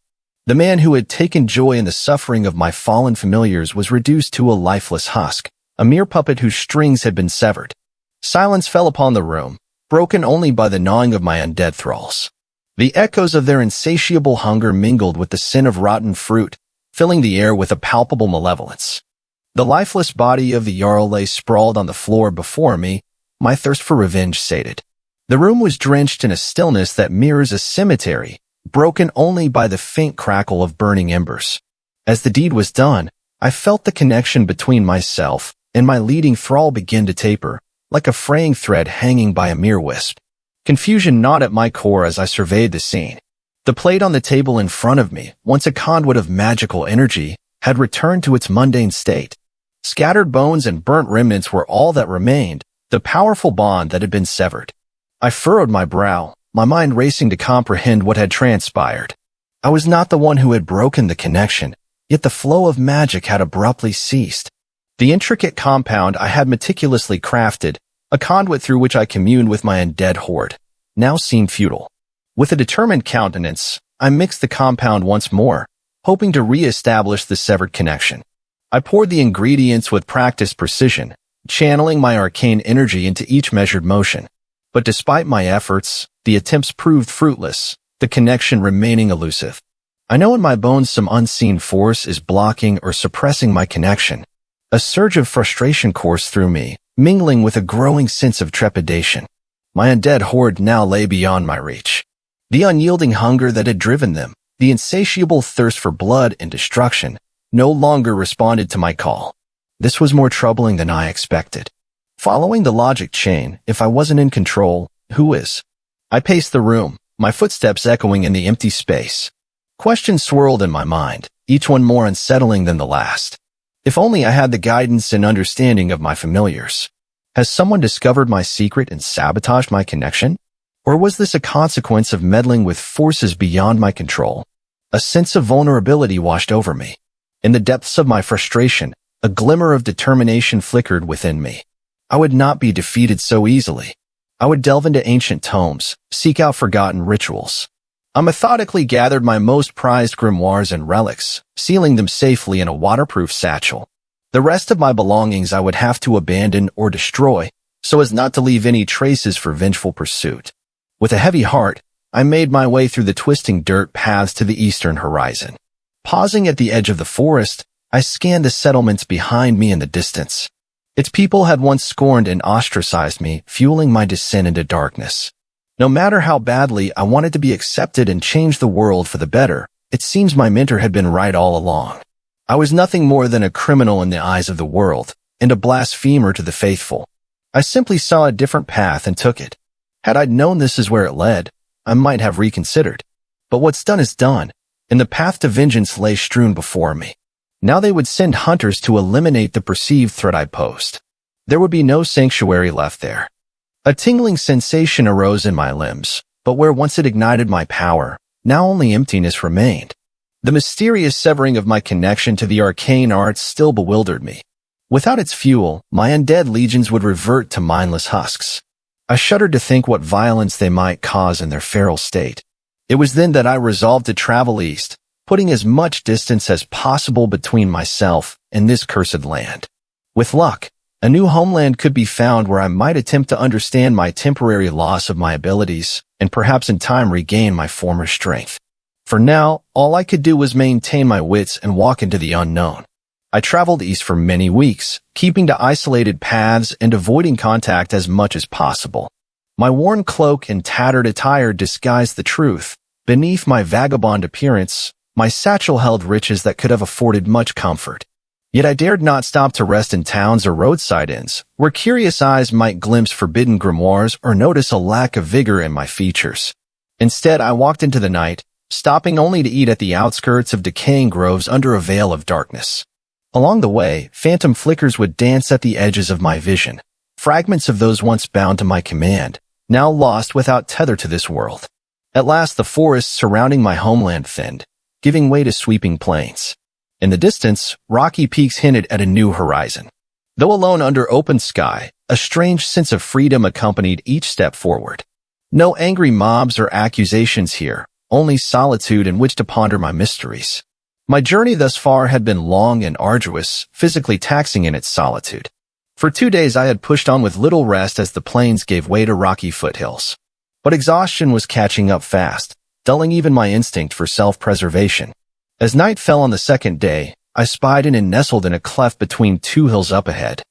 The man who had taken joy in the suffering of my fallen familiars was reduced to a lifeless husk, a mere puppet whose strings had been severed. Silence fell upon the room, broken only by the gnawing of my undead thralls. The echoes of their insatiable hunger mingled with the scent of rotten fruit, filling the air with a palpable malevolence. The lifeless body of the Jarl lay sprawled on the floor before me, my thirst for revenge sated. The room was drenched in a stillness that mirrors a cemetery, broken only by the faint crackle of burning embers. As the deed was done, I felt the connection between myself and my leading thrall begin to taper, like a fraying thread hanging by a mere wisp. Confusion gnawed at my core as I surveyed the scene. The plate on the table in front of me, once a conduit of magical energy, had returned to its mundane state. Scattered bones and burnt remnants were all that remained, the powerful bond that had been severed. I furrowed my brow, my mind racing to comprehend what had transpired. I was not the one who had broken the connection, yet the flow of magic had abruptly ceased. The intricate compound I had meticulously crafted, a conduit through which I communed with my undead horde, now seemed futile. With a determined countenance, I mixed the compound once more, hoping to re-establish the severed connection. I poured the ingredients with practiced precision, channeling my arcane energy into each measured motion. But despite my efforts, the attempts proved fruitless, the connection remaining elusive. I know in my bones some unseen force is blocking or suppressing my connection. A surge of frustration coursed through me, mingling with a growing sense of trepidation. My undead horde now lay beyond my reach. The unyielding hunger that had driven them, the insatiable thirst for blood and destruction, no longer responded to my call. This was more troubling than I expected. Following the logic chain, if I wasn't in control, who is? I paced the room, my footsteps echoing in the empty space. Questions swirled in my mind, each one more unsettling than the last. If only I had the guidance and understanding of my familiars. Has someone discovered my secret and sabotaged my connection? Or was this a consequence of meddling with forces beyond my control? A sense of vulnerability washed over me. In the depths of my frustration, a glimmer of determination flickered within me. I would not be defeated so easily. I would delve into ancient tomes, seek out forgotten rituals. I methodically gathered my most prized grimoires and relics, sealing them safely in a waterproof satchel. The rest of my belongings I would have to abandon or destroy, so as not to leave any traces for vengeful pursuit. With a heavy heart, I made my way through the twisting dirt paths to the eastern horizon. Pausing at the edge of the forest, I scanned the settlements behind me in the distance. Its people had once scorned and ostracized me, fueling my descent into darkness. No matter how badly I wanted to be accepted and change the world for the better, it seems my mentor had been right all along. I was nothing more than a criminal in the eyes of the world, and a blasphemer to the faithful. I simply saw a different path and took it. Had I known this is where it led, I might have reconsidered. But what's done is done, and the path to vengeance lay strewn before me. Now they would send hunters to eliminate the perceived threat I posed. There would be no sanctuary left there. A tingling sensation arose in my limbs, but where once it ignited my power, now only emptiness remained. The mysterious severing of my connection to the arcane arts still bewildered me. Without its fuel, my undead legions would revert to mindless husks. I shuddered to think what violence they might cause in their feral state. It was then that I resolved to travel east, putting as much distance as possible between myself and this cursed land. With luck, a new homeland could be found where I might attempt to understand my temporary loss of my abilities and perhaps in time regain my former strength. For now, all I could do was maintain my wits and walk into the unknown. I traveled east for many weeks, keeping to isolated paths and avoiding contact as much as possible. My worn cloak and tattered attire disguised the truth. Beneath my vagabond appearance, my satchel held riches that could have afforded much comfort. Yet I dared not stop to rest in towns or roadside inns, where curious eyes might glimpse forbidden grimoires or notice a lack of vigor in my features. Instead, I walked into the night, stopping only to eat at the outskirts of decaying groves under a veil of darkness. Along the way, phantom flickers would dance at the edges of my vision, fragments of those once bound to my command, now lost without tether to this world. At last the forests surrounding my homeland thinned, giving way to sweeping plains. In the distance, rocky peaks hinted at a new horizon. Though alone under open sky, a strange sense of freedom accompanied each step forward. No angry mobs or accusations here, only solitude in which to ponder my mysteries. My journey thus far had been long and arduous, physically taxing in its solitude. For 2 days I had pushed on with little rest as the plains gave way to rocky foothills. But exhaustion was catching up fast, dulling even my instinct for self-preservation. As night fell on the second day, I spied an inn nestled in a cleft between 2 hills up ahead.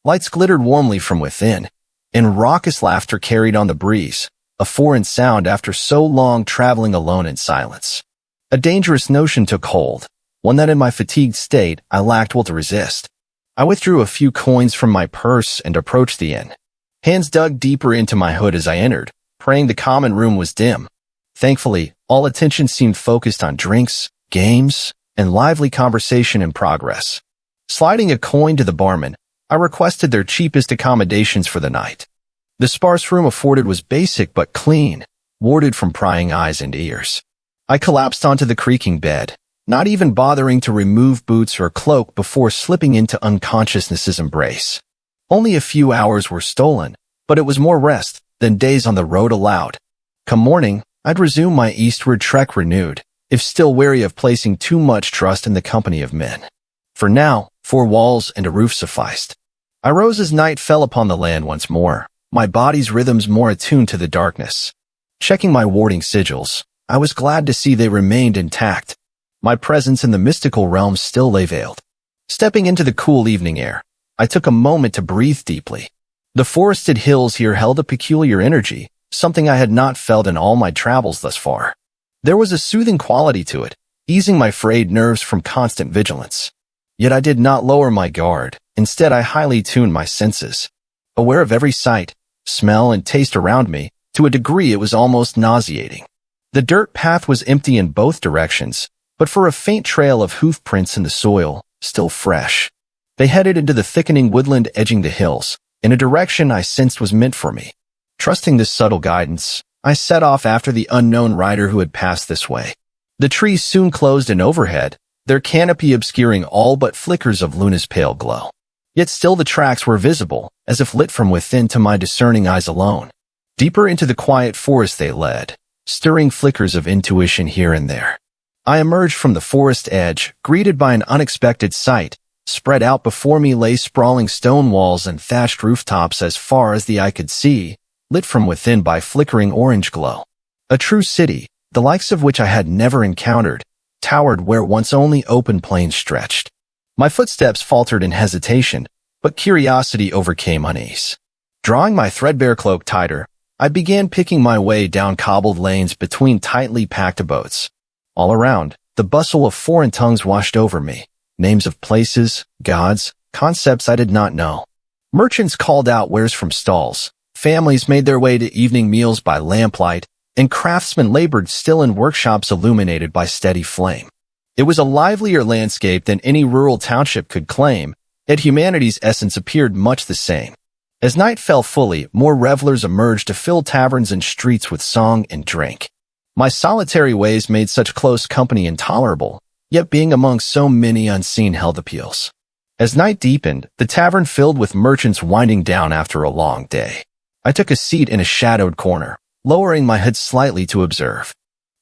Lights glittered warmly from within, and raucous laughter carried on the breeze, a foreign sound after so long traveling alone in silence. A dangerous notion took hold, one that in my fatigued state I lacked will to resist. I withdrew a few coins from my purse and approached the inn. Hands dug deeper into my hood as I entered, praying the common room was dim. Thankfully, all attention seemed focused on drinks, games, and lively conversation in progress. Sliding a coin to the barman, I requested their cheapest accommodations for the night. The sparse room afforded was basic but clean, warded from prying eyes and ears. I collapsed onto the creaking bed, not even bothering to remove boots or cloak before slipping into unconsciousness's embrace. Only a few hours were stolen, but it was more rest than days on the road allowed. Come morning, I'd resume my eastward trek renewed, if still wary of placing too much trust in the company of men. For now, 4 walls and a roof sufficed. I rose as night fell upon the land once more, my body's rhythms more attuned to the darkness. Checking my warding sigils, I was glad to see they remained intact. My presence in the mystical realm still lay veiled. Stepping into the cool evening air, I took a moment to breathe deeply. The forested hills here held a peculiar energy, something I had not felt in all my travels thus far. There was a soothing quality to it, easing my frayed nerves from constant vigilance. Yet I did not lower my guard. Instead, I highly tuned my senses. Aware of every sight, smell, and taste around me, to a degree it was almost nauseating. The dirt path was empty in both directions, but for a faint trail of hoof prints in the soil, still fresh. They headed into the thickening woodland edging the hills, in a direction I sensed was meant for me. Trusting this subtle guidance, I set off after the unknown rider who had passed this way. The trees soon closed in overhead, their canopy obscuring all but flickers of Luna's pale glow. Yet still the tracks were visible, as if lit from within to my discerning eyes alone. Deeper into the quiet forest they led, stirring flickers of intuition here and there. I emerged from the forest edge, greeted by an unexpected sight. Spread out before me lay sprawling stone walls and thatched rooftops as far as the eye could see, lit from within by flickering orange glow. A true city, the likes of which I had never encountered, towered where once only open plains stretched. My footsteps faltered in hesitation, but curiosity overcame unease. Drawing my threadbare cloak tighter, I began picking my way down cobbled lanes between tightly packed abodes. All around, the bustle of foreign tongues washed over me. Names of places, gods, concepts I did not know. Merchants called out wares from stalls. Families made their way to evening meals by lamplight, and craftsmen labored still in workshops illuminated by steady flame. It was a livelier landscape than any rural township could claim, yet humanity's essence appeared much the same. As night fell fully, more revelers emerged to fill taverns and streets with song and drink. My solitary ways made such close company intolerable, yet being among so many unseen held appeals. As night deepened, the tavern filled with merchants winding down after a long day. I took a seat in a shadowed corner, lowering my head slightly to observe.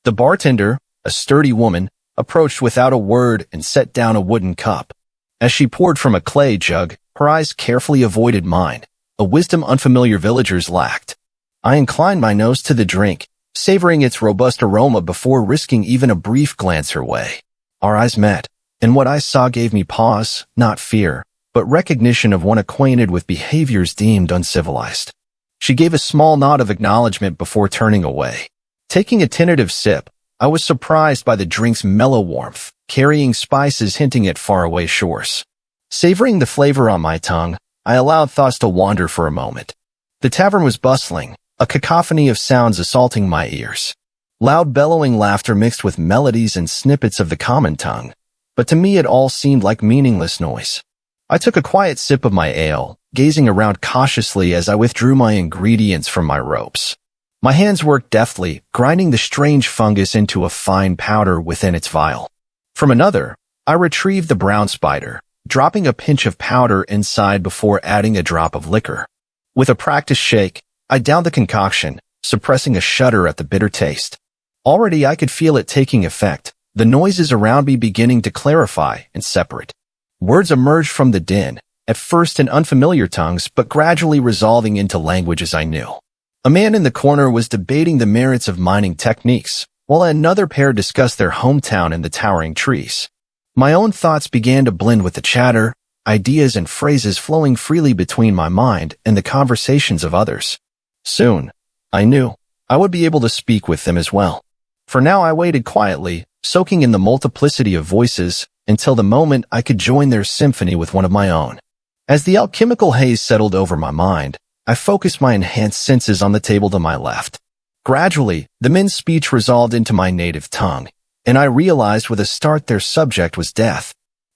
The bartender, a sturdy woman, approached without a word and set down a wooden cup. As she poured from a clay jug, her eyes carefully avoided mine, a wisdom unfamiliar villagers lacked. I inclined my nose to the drink, savoring its robust aroma before risking even a brief glance her way. Our eyes met, and what I saw gave me pause, not fear, but recognition of one acquainted with behaviors deemed uncivilized. She gave a small nod of acknowledgement before turning away. Taking a tentative sip, I was surprised by the drink's mellow warmth, carrying spices hinting at faraway shores. Savoring the flavor on my tongue, I allowed thoughts to wander for a moment. The tavern was bustling, a cacophony of sounds assaulting my ears. Loud bellowing laughter mixed with melodies and snippets of the common tongue, but to me it all seemed like meaningless noise. I took a quiet sip of my ale, gazing around cautiously as I withdrew my ingredients from my ropes. My hands worked deftly, grinding the strange fungus into a fine powder within its vial. From another, I retrieved the brown spider, dropping a pinch of powder inside before adding a drop of liquor. With a practiced shake, I downed the concoction, suppressing a shudder at the bitter taste. Already I could feel it taking effect, the noises around me beginning to clarify and separate. Words emerged from the din, at first in unfamiliar tongues but gradually resolving into languages I knew. A man in the corner was debating the merits of mining techniques, while another pair discussed their hometown and the towering trees. My own thoughts began to blend with the chatter, ideas and phrases flowing freely between my mind and the conversations of others. Soon, I knew, I would be able to speak with them as well. For now I waited quietly, soaking in the multiplicity of voices, until the moment I could join their symphony with one of my own. As the alchemical haze settled over my mind, I focused my enhanced senses on the table to my left. Gradually, the men's speech resolved into my native tongue, and I realized with a start their subject was death.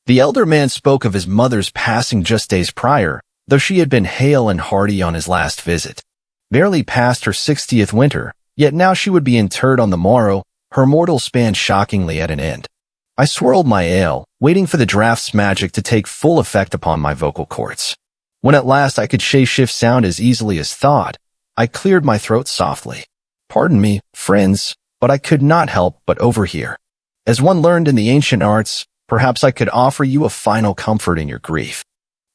The elder man spoke of his mother's passing just days prior, though she had been hale and hearty on his last visit. Barely past her 60th winter, yet now she would be interred on the morrow, her mortal span shockingly at an end. I swirled my ale, waiting for the draft's magic to take full effect upon my vocal cords. When at last I could shape-shift sound as easily as thought, I cleared my throat softly. Pardon me, friends, but I could not help but overhear. As one learned in the ancient arts, perhaps I could offer you a final comfort in your grief.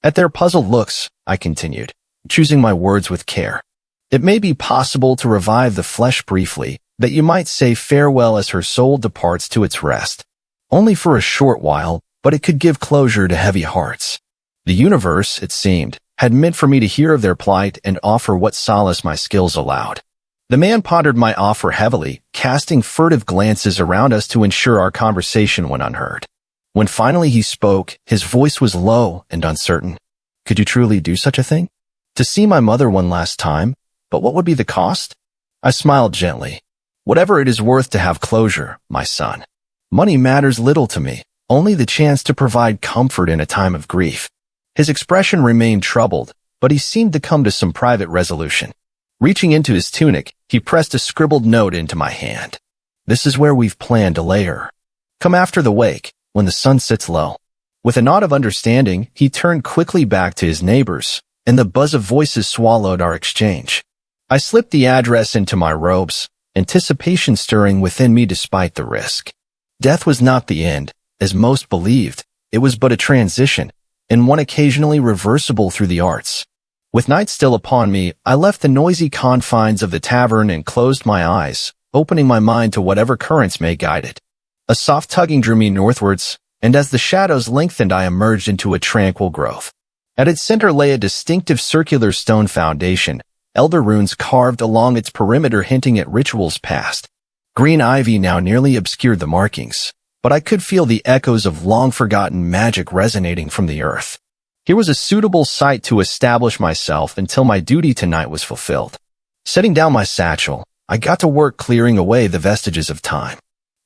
At their puzzled looks, I continued, choosing my words with care. It may be possible to revive the flesh briefly, that you might say farewell as her soul departs to its rest. Only for a short while, but it could give closure to heavy hearts. The universe, it seemed, had meant for me to hear of their plight and offer what solace my skills allowed. The man pondered my offer heavily, casting furtive glances around us to ensure our conversation went unheard. When finally he spoke, his voice was low and uncertain. Could you truly do such a thing? To see my mother one last time? But what would be the cost? I smiled gently. Whatever it is worth to have closure, my son. Money matters little to me, only the chance to provide comfort in a time of grief. His expression remained troubled, but he seemed to come to some private resolution. Reaching into his tunic, he pressed a scribbled note into my hand. This is where we've planned to lay her. Come after the wake, when the sun sits low. With a nod of understanding, he turned quickly back to his neighbors, and the buzz of voices swallowed our exchange. I slipped the address into my robes, anticipation stirring within me despite the risk. Death was not the end, as most believed. It was but a transition, and one occasionally reversible through the arts. With night still upon me, I left the noisy confines of the tavern and closed my eyes, opening my mind to whatever currents may guide it. A soft tugging drew me northwards, and as the shadows lengthened I emerged into a tranquil grove. At its center lay a distinctive circular stone foundation, elder runes carved along its perimeter hinting at rituals past. Green ivy now nearly obscured the markings, but I could feel the echoes of long-forgotten magic resonating from the earth. Here was a suitable site to establish myself until my duty tonight was fulfilled. Setting down my satchel, I got to work clearing away the vestiges of time.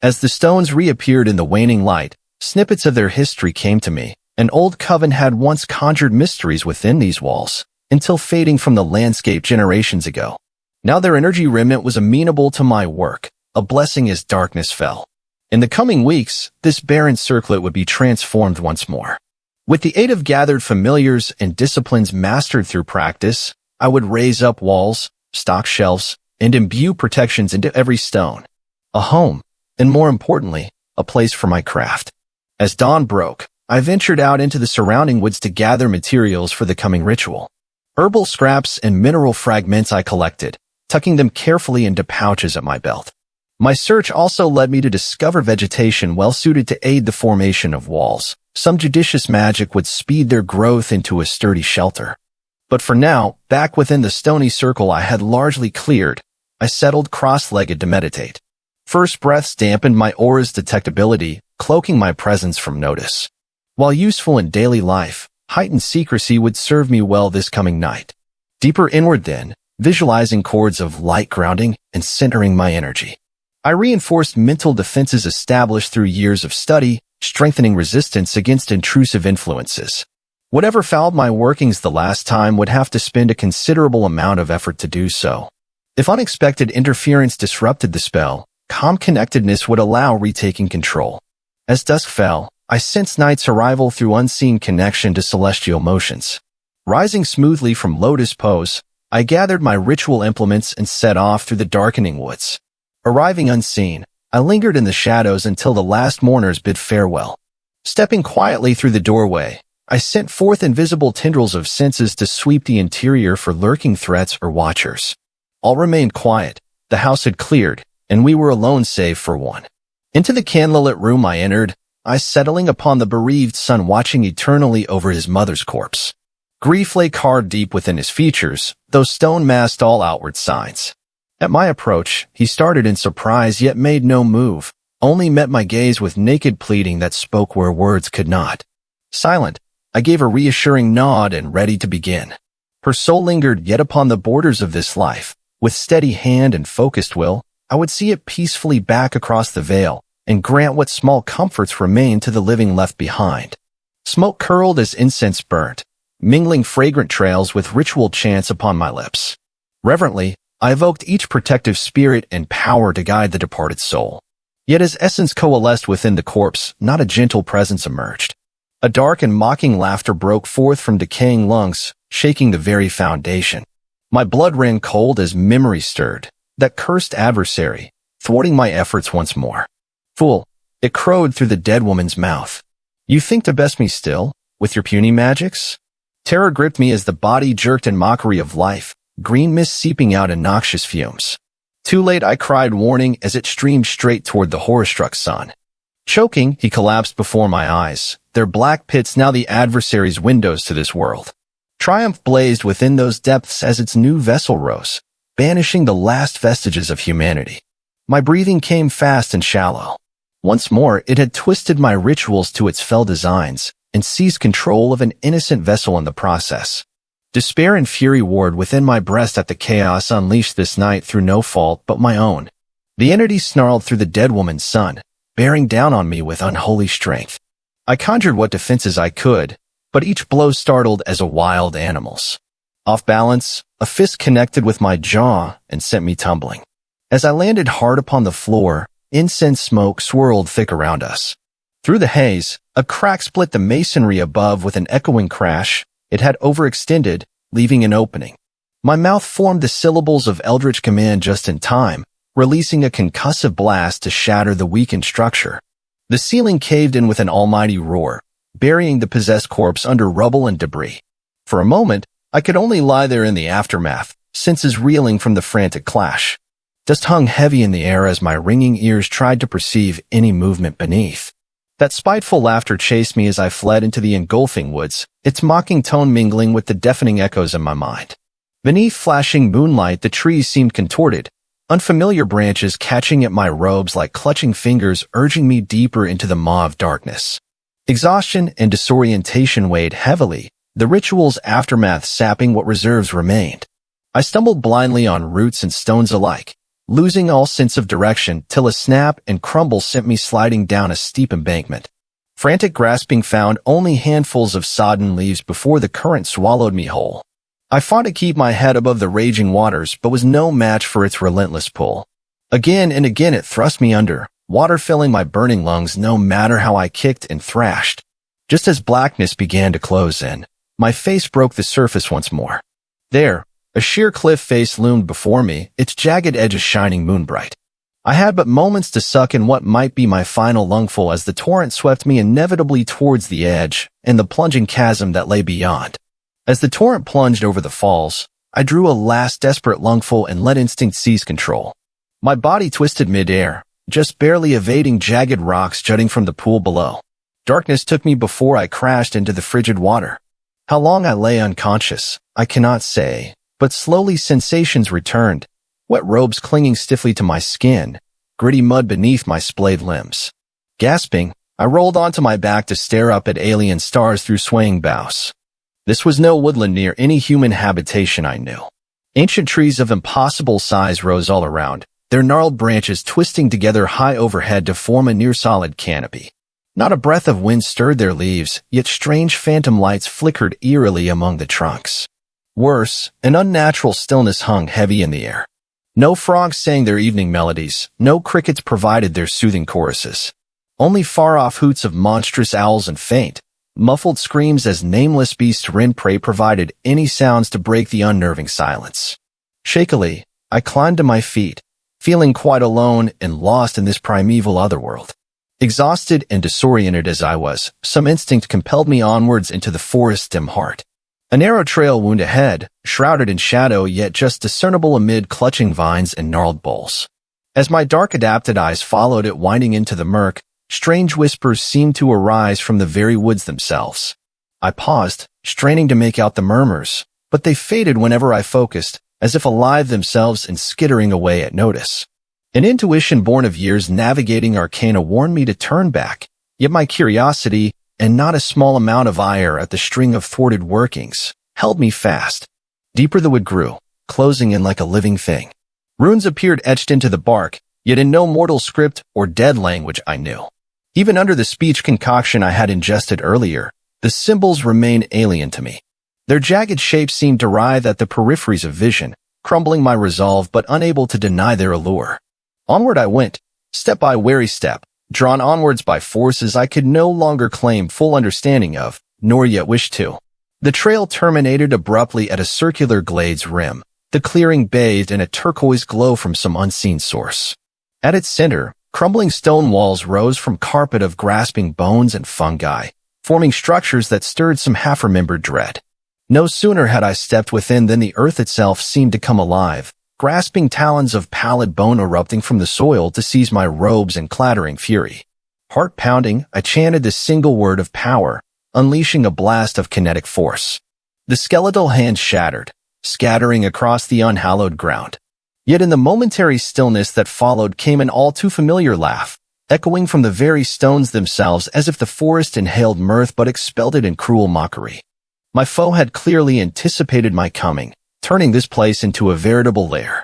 As the stones reappeared in the waning light, snippets of their history came to me. An old coven had once conjured mysteries within these walls, until fading from the landscape generations ago. Now their energy remnant was amenable to my work, a blessing as darkness fell. In the coming weeks, this barren circlet would be transformed once more. With the aid of gathered familiars and disciplines mastered through practice, I would raise up walls, stock shelves, and imbue protections into every stone. A home, and more importantly, a place for my craft. As dawn broke, I ventured out into the surrounding woods to gather materials for the coming ritual. Herbal scraps and mineral fragments I collected, tucking them carefully into pouches at my belt. My search also led me to discover vegetation well suited to aid the formation of walls. Some judicious magic would speed their growth into a sturdy shelter. But for now, back within the stony circle I had largely cleared, I settled cross-legged to meditate. First breaths dampened my aura's detectability, cloaking my presence from notice. While useful in daily life, heightened secrecy would serve me well this coming night. Deeper inward then, visualizing chords of light grounding and centering my energy. I reinforced mental defenses established through years of study, strengthening resistance against intrusive influences. Whatever fouled my workings the last time would have to spend a considerable amount of effort to do so. If unexpected interference disrupted the spell, calm connectedness would allow retaking control. As dusk fell, I sensed night's arrival through unseen connection to celestial motions. Rising smoothly from lotus pose, I gathered my ritual implements and set off through the darkening woods. Arriving unseen, I lingered in the shadows until the last mourners bid farewell. Stepping quietly through the doorway, I sent forth invisible tendrils of senses to sweep the interior for lurking threats or watchers. All remained quiet, the house had cleared, and we were alone save for one. Into the candlelit room I entered, I settling upon the bereaved son watching eternally over his mother's corpse. Grief lay carved deep within his features, though stone masked all outward signs. At my approach, he started in surprise yet made no move, only met my gaze with naked pleading that spoke where words could not. Silent, I gave a reassuring nod and ready to begin. Her soul lingered yet upon the borders of this life. With steady hand and focused will, I would see it peacefully back across the veil and grant what small comforts remained to the living left behind. Smoke curled as incense burnt, mingling fragrant trails with ritual chants upon my lips. Reverently, I evoked each protective spirit and power to guide the departed soul. Yet as essence coalesced within the corpse, not a gentle presence emerged. A dark and mocking laughter broke forth from decaying lungs, shaking the very foundation. My blood ran cold as memory stirred, that cursed adversary, thwarting my efforts once more. Fool, it crowed through the dead woman's mouth. You think to best me still, with your puny magics? Terror gripped me as the body jerked in mockery of life, green mist seeping out in noxious fumes. Too late I cried warning as it streamed straight toward the horror-struck sun. Choking, he collapsed before my eyes, their black pits now the adversary's windows to this world. Triumph blazed within those depths as its new vessel rose, banishing the last vestiges of humanity. My breathing came fast and shallow. Once more, it had twisted my rituals to its fell designs and seized control of an innocent vessel in the process. Despair and fury warred within my breast at the chaos unleashed this night through no fault but my own. The entity snarled through the dead woman's son, bearing down on me with unholy strength. I conjured what defenses I could, but each blow startled as a wild animal's. Off balance, a fist connected with my jaw and sent me tumbling. As I landed hard upon the floor, incense smoke swirled thick around us. Through the haze, a crack split the masonry above with an echoing crash. It had overextended, leaving an opening. My mouth formed the syllables of eldritch command just in time, releasing a concussive blast to shatter the weakened structure. The ceiling caved in with an almighty roar, burying the possessed corpse under rubble and debris. For a moment, I could only lie there in the aftermath, senses reeling from the frantic clash. Dust hung heavy in the air as my ringing ears tried to perceive any movement beneath. That spiteful laughter chased me as I fled into the engulfing woods, its mocking tone mingling with the deafening echoes in my mind. Beneath flashing moonlight, the trees seemed contorted, unfamiliar branches catching at my robes like clutching fingers urging me deeper into the maw of darkness. Exhaustion and disorientation weighed heavily, the ritual's aftermath sapping what reserves remained. I stumbled blindly on roots and stones alike, losing all sense of direction till a snap and crumble sent me sliding down a steep embankment. Frantic grasping found only handfuls of sodden leaves before the current swallowed me whole. I fought to keep my head above the raging waters, but was no match for its relentless pull. Again and again it thrust me under, water filling my burning lungs no matter how I kicked and thrashed. Just as blackness began to close in, my face broke the surface once more. There, a sheer cliff face loomed before me, its jagged edges shining moonbright. I had but moments to suck in what might be my final lungful as the torrent swept me inevitably towards the edge and the plunging chasm that lay beyond. As the torrent plunged over the falls, I drew a last desperate lungful and let instinct seize control. My body twisted mid-air, just barely evading jagged rocks jutting from the pool below. Darkness took me before I crashed into the frigid water. How long I lay unconscious, I cannot say, but slowly sensations returned, wet robes clinging stiffly to my skin, gritty mud beneath my splayed limbs. Gasping, I rolled onto my back to stare up at alien stars through swaying boughs. This was no woodland near any human habitation I knew. Ancient trees of impossible size rose all around, their gnarled branches twisting together high overhead to form a near-solid canopy. Not a breath of wind stirred their leaves, yet strange phantom lights flickered eerily among the trunks. Worse, an unnatural stillness hung heavy in the air. No frogs sang their evening melodies, no crickets provided their soothing choruses. Only far-off hoots of monstrous owls and faint, muffled screams as nameless beasts rend prey provided any sounds to break the unnerving silence. Shakily, I climbed to my feet, feeling quite alone and lost in this primeval otherworld. Exhausted and disoriented as I was, some instinct compelled me onwards into the forest's dim heart. A narrow trail wound ahead, shrouded in shadow yet just discernible amid clutching vines and gnarled boles. As my dark-adapted eyes followed it winding into the murk, strange whispers seemed to arise from the very woods themselves. I paused, straining to make out the murmurs, but they faded whenever I focused, as if alive themselves and skittering away at notice. An intuition born of years navigating arcana warned me to turn back, yet my curiosity, and not a small amount of ire at the string of thwarted workings, held me fast. Deeper the wood grew, closing in like a living thing. Runes appeared etched into the bark, yet in no mortal script or dead language I knew. Even under the speech concoction I had ingested earlier, the symbols remained alien to me. Their jagged shapes seemed to writhe at the peripheries of vision, crumbling my resolve but unable to deny their allure. Onward I went, step by wary step, drawn onwards by forces I could no longer claim full understanding of, nor yet wish to. The trail terminated abruptly at a circular glade's rim, the clearing bathed in a turquoise glow from some unseen source. At its center, crumbling stone walls rose from carpet of grasping bones and fungi, forming structures that stirred some half-remembered dread. No sooner had I stepped within than the earth itself seemed to come alive, grasping talons of pallid bone erupting from the soil to seize my robes in clattering fury. Heart-pounding, I chanted the single word of power, unleashing a blast of kinetic force. The skeletal hands shattered, scattering across the unhallowed ground. Yet in the momentary stillness that followed came an all-too-familiar laugh, echoing from the very stones themselves as if the forest inhaled mirth but expelled it in cruel mockery. My foe had clearly anticipated my coming, turning this place into a veritable lair.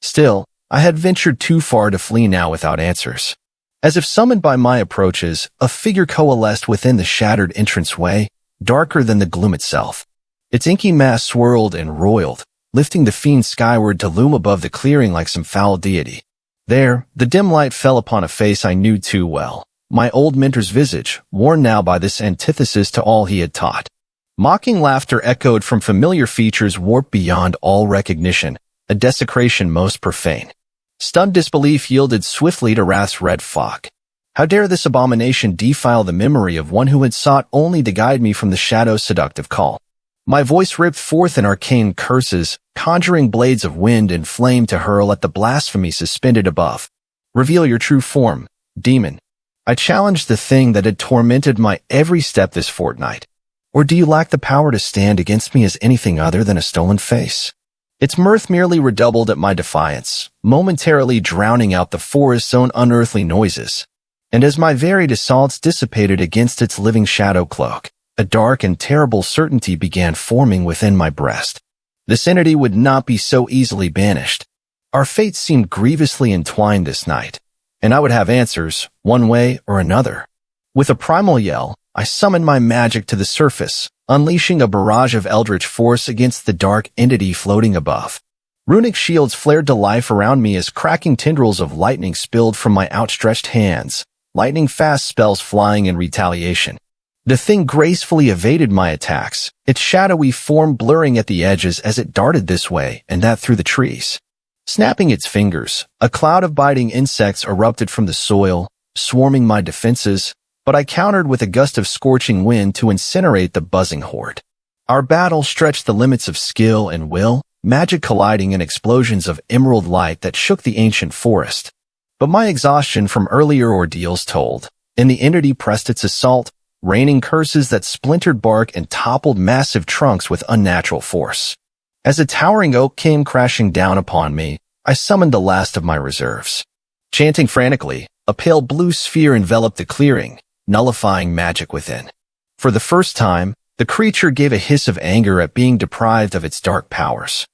Still, I had ventured too far to flee now without answers. As if summoned by my approaches, a figure coalesced within the shattered entranceway, darker than the gloom itself. Its inky mass swirled and roiled, lifting the fiend skyward to loom above the clearing like some foul deity. There, the dim light fell upon a face I knew too well, my old mentor's visage, worn now by this antithesis to all he had taught. Mocking laughter echoed from familiar features warped beyond all recognition, a desecration most profane. Stunned disbelief yielded swiftly to wrath's red fog. How dare this abomination defile the memory of one who had sought only to guide me from the shadow's seductive call? My voice ripped forth in arcane curses, conjuring blades of wind and flame to hurl at the blasphemy suspended above. Reveal your true form, demon. I challenged the thing that had tormented my every step this fortnight. Or do you lack the power to stand against me as anything other than a stolen face? Its mirth merely redoubled at my defiance, momentarily drowning out the forest's own unearthly noises. And as my varied assaults dissipated against its living shadow cloak, a dark and terrible certainty began forming within my breast. This entity would not be so easily banished. Our fates seemed grievously entwined this night, and I would have answers, one way or another. With a primal yell, I summoned my magic to the surface, unleashing a barrage of eldritch force against the dark entity floating above. Runic shields flared to life around me as cracking tendrils of lightning spilled from my outstretched hands, lightning-fast spells flying in retaliation. The thing gracefully evaded my attacks, its shadowy form blurring at the edges as it darted this way and that through the trees. Snapping its fingers, a cloud of biting insects erupted from the soil, swarming my defenses, but I countered with a gust of scorching wind to incinerate the buzzing horde. Our battle stretched the limits of skill and will, magic colliding in explosions of emerald light that shook the ancient forest. But my exhaustion from earlier ordeals told, and the entity pressed its assault, raining curses that splintered bark and toppled massive trunks with unnatural force. As a towering oak came crashing down upon me, I summoned the last of my reserves. Chanting frantically, a pale blue sphere enveloped the clearing, nullifying magic within. For the first time, the creature gave a hiss of anger at being deprived of its dark powers.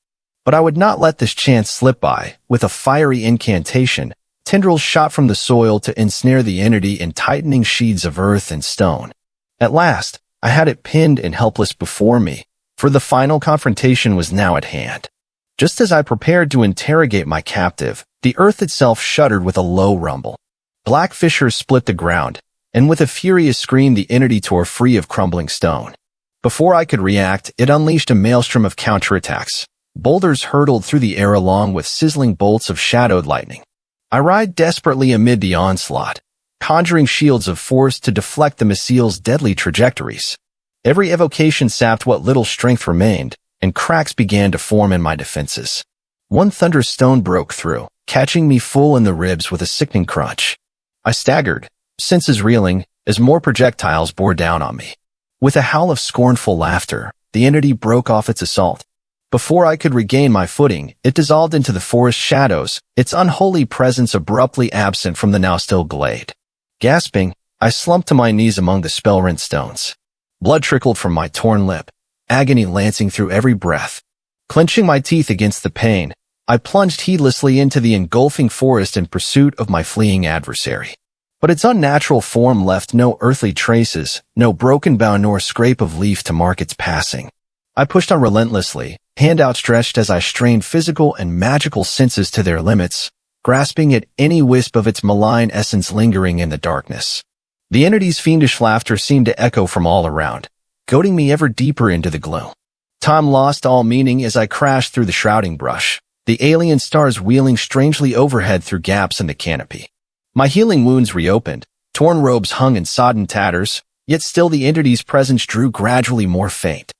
But I would not let this chance slip by. With a fiery incantation, Tendrils shot from the soil to ensnare the entity in tightening sheaths of earth and stone. At last, I had it pinned and helpless before me, for the final confrontation was now at hand. Just as I prepared to interrogate my captive, the earth itself shuddered with a low rumble. Black fissures split the ground, and with a furious scream the entity tore free of crumbling stone. Before I could react, it unleashed a maelstrom of counterattacks. Boulders hurtled through the air along with sizzling bolts of shadowed lightning. I writhed desperately amid the onslaught, conjuring shields of force to deflect the missile's deadly trajectories. Every evocation sapped what little strength remained, and cracks began to form in my defenses. One thunderous stone broke through, catching me full in the ribs with a sickening crunch. I staggered, senses reeling, as more projectiles bore down on me. With a howl of scornful laughter, the entity broke off its assault. Before I could regain my footing, it dissolved into the forest shadows, its unholy presence abruptly absent from the now still glade. Gasping, I slumped to my knees among the spell-rent stones. Blood trickled from my torn lip, agony lancing through every breath. Clenching my teeth against the pain, I plunged heedlessly into the engulfing forest in pursuit of my fleeing adversary. But its unnatural form left no earthly traces, no broken bough nor scrape of leaf to mark its passing. I pushed on relentlessly, hand outstretched as I strained physical and magical senses to their limits, grasping at any wisp of its malign essence lingering in the darkness. The entity's fiendish laughter seemed to echo from all around, goading me ever deeper into the gloom. Time lost all meaning as I crashed through the shrouding brush, the alien stars wheeling strangely overhead through gaps in the canopy. My healing wounds reopened, torn robes hung in sodden tatters, yet still the entity's presence drew gradually more faint.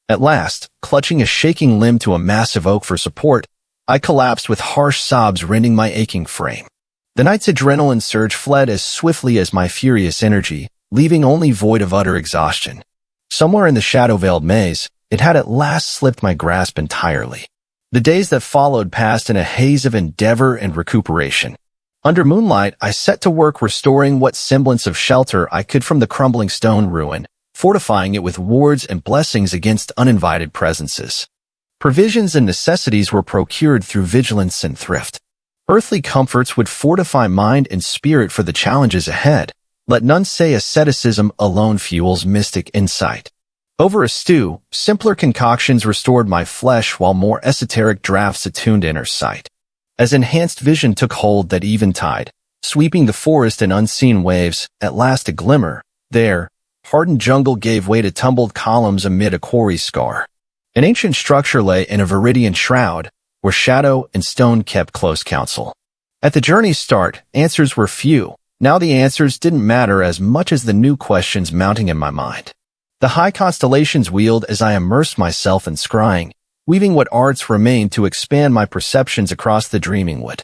At last, clutching a shaking limb to a massive oak for support, I collapsed with harsh sobs rending my aching frame. The night's adrenaline surge fled as swiftly as my furious energy, leaving only void of utter exhaustion. Somewhere in the shadow-veiled maze, it had at last slipped my grasp entirely. The days that followed passed in a haze of endeavor and recuperation. Under moonlight, I set to work restoring what semblance of shelter I could from the crumbling stone ruin, fortifying it with wards and blessings against uninvited presences. Provisions and necessities were procured through vigilance and thrift. Earthly comforts would fortify mind and spirit for the challenges ahead. Let none say asceticism alone fuels mystic insight. Over a stew, simpler concoctions restored my flesh while more esoteric draughts attuned inner sight. As enhanced vision took hold that eventide, sweeping the forest in unseen waves, at last a glimmer, there, hardened jungle gave way to tumbled columns amid a quarry scar. An ancient structure lay in a viridian shroud, where shadow and stone kept close counsel. At the journey's start, answers were few. Now the answers didn't matter as much as the new questions mounting in my mind. The high constellations wheeled as I immersed myself in scrying, weaving what arts remained to expand my perceptions across the dreaming wood.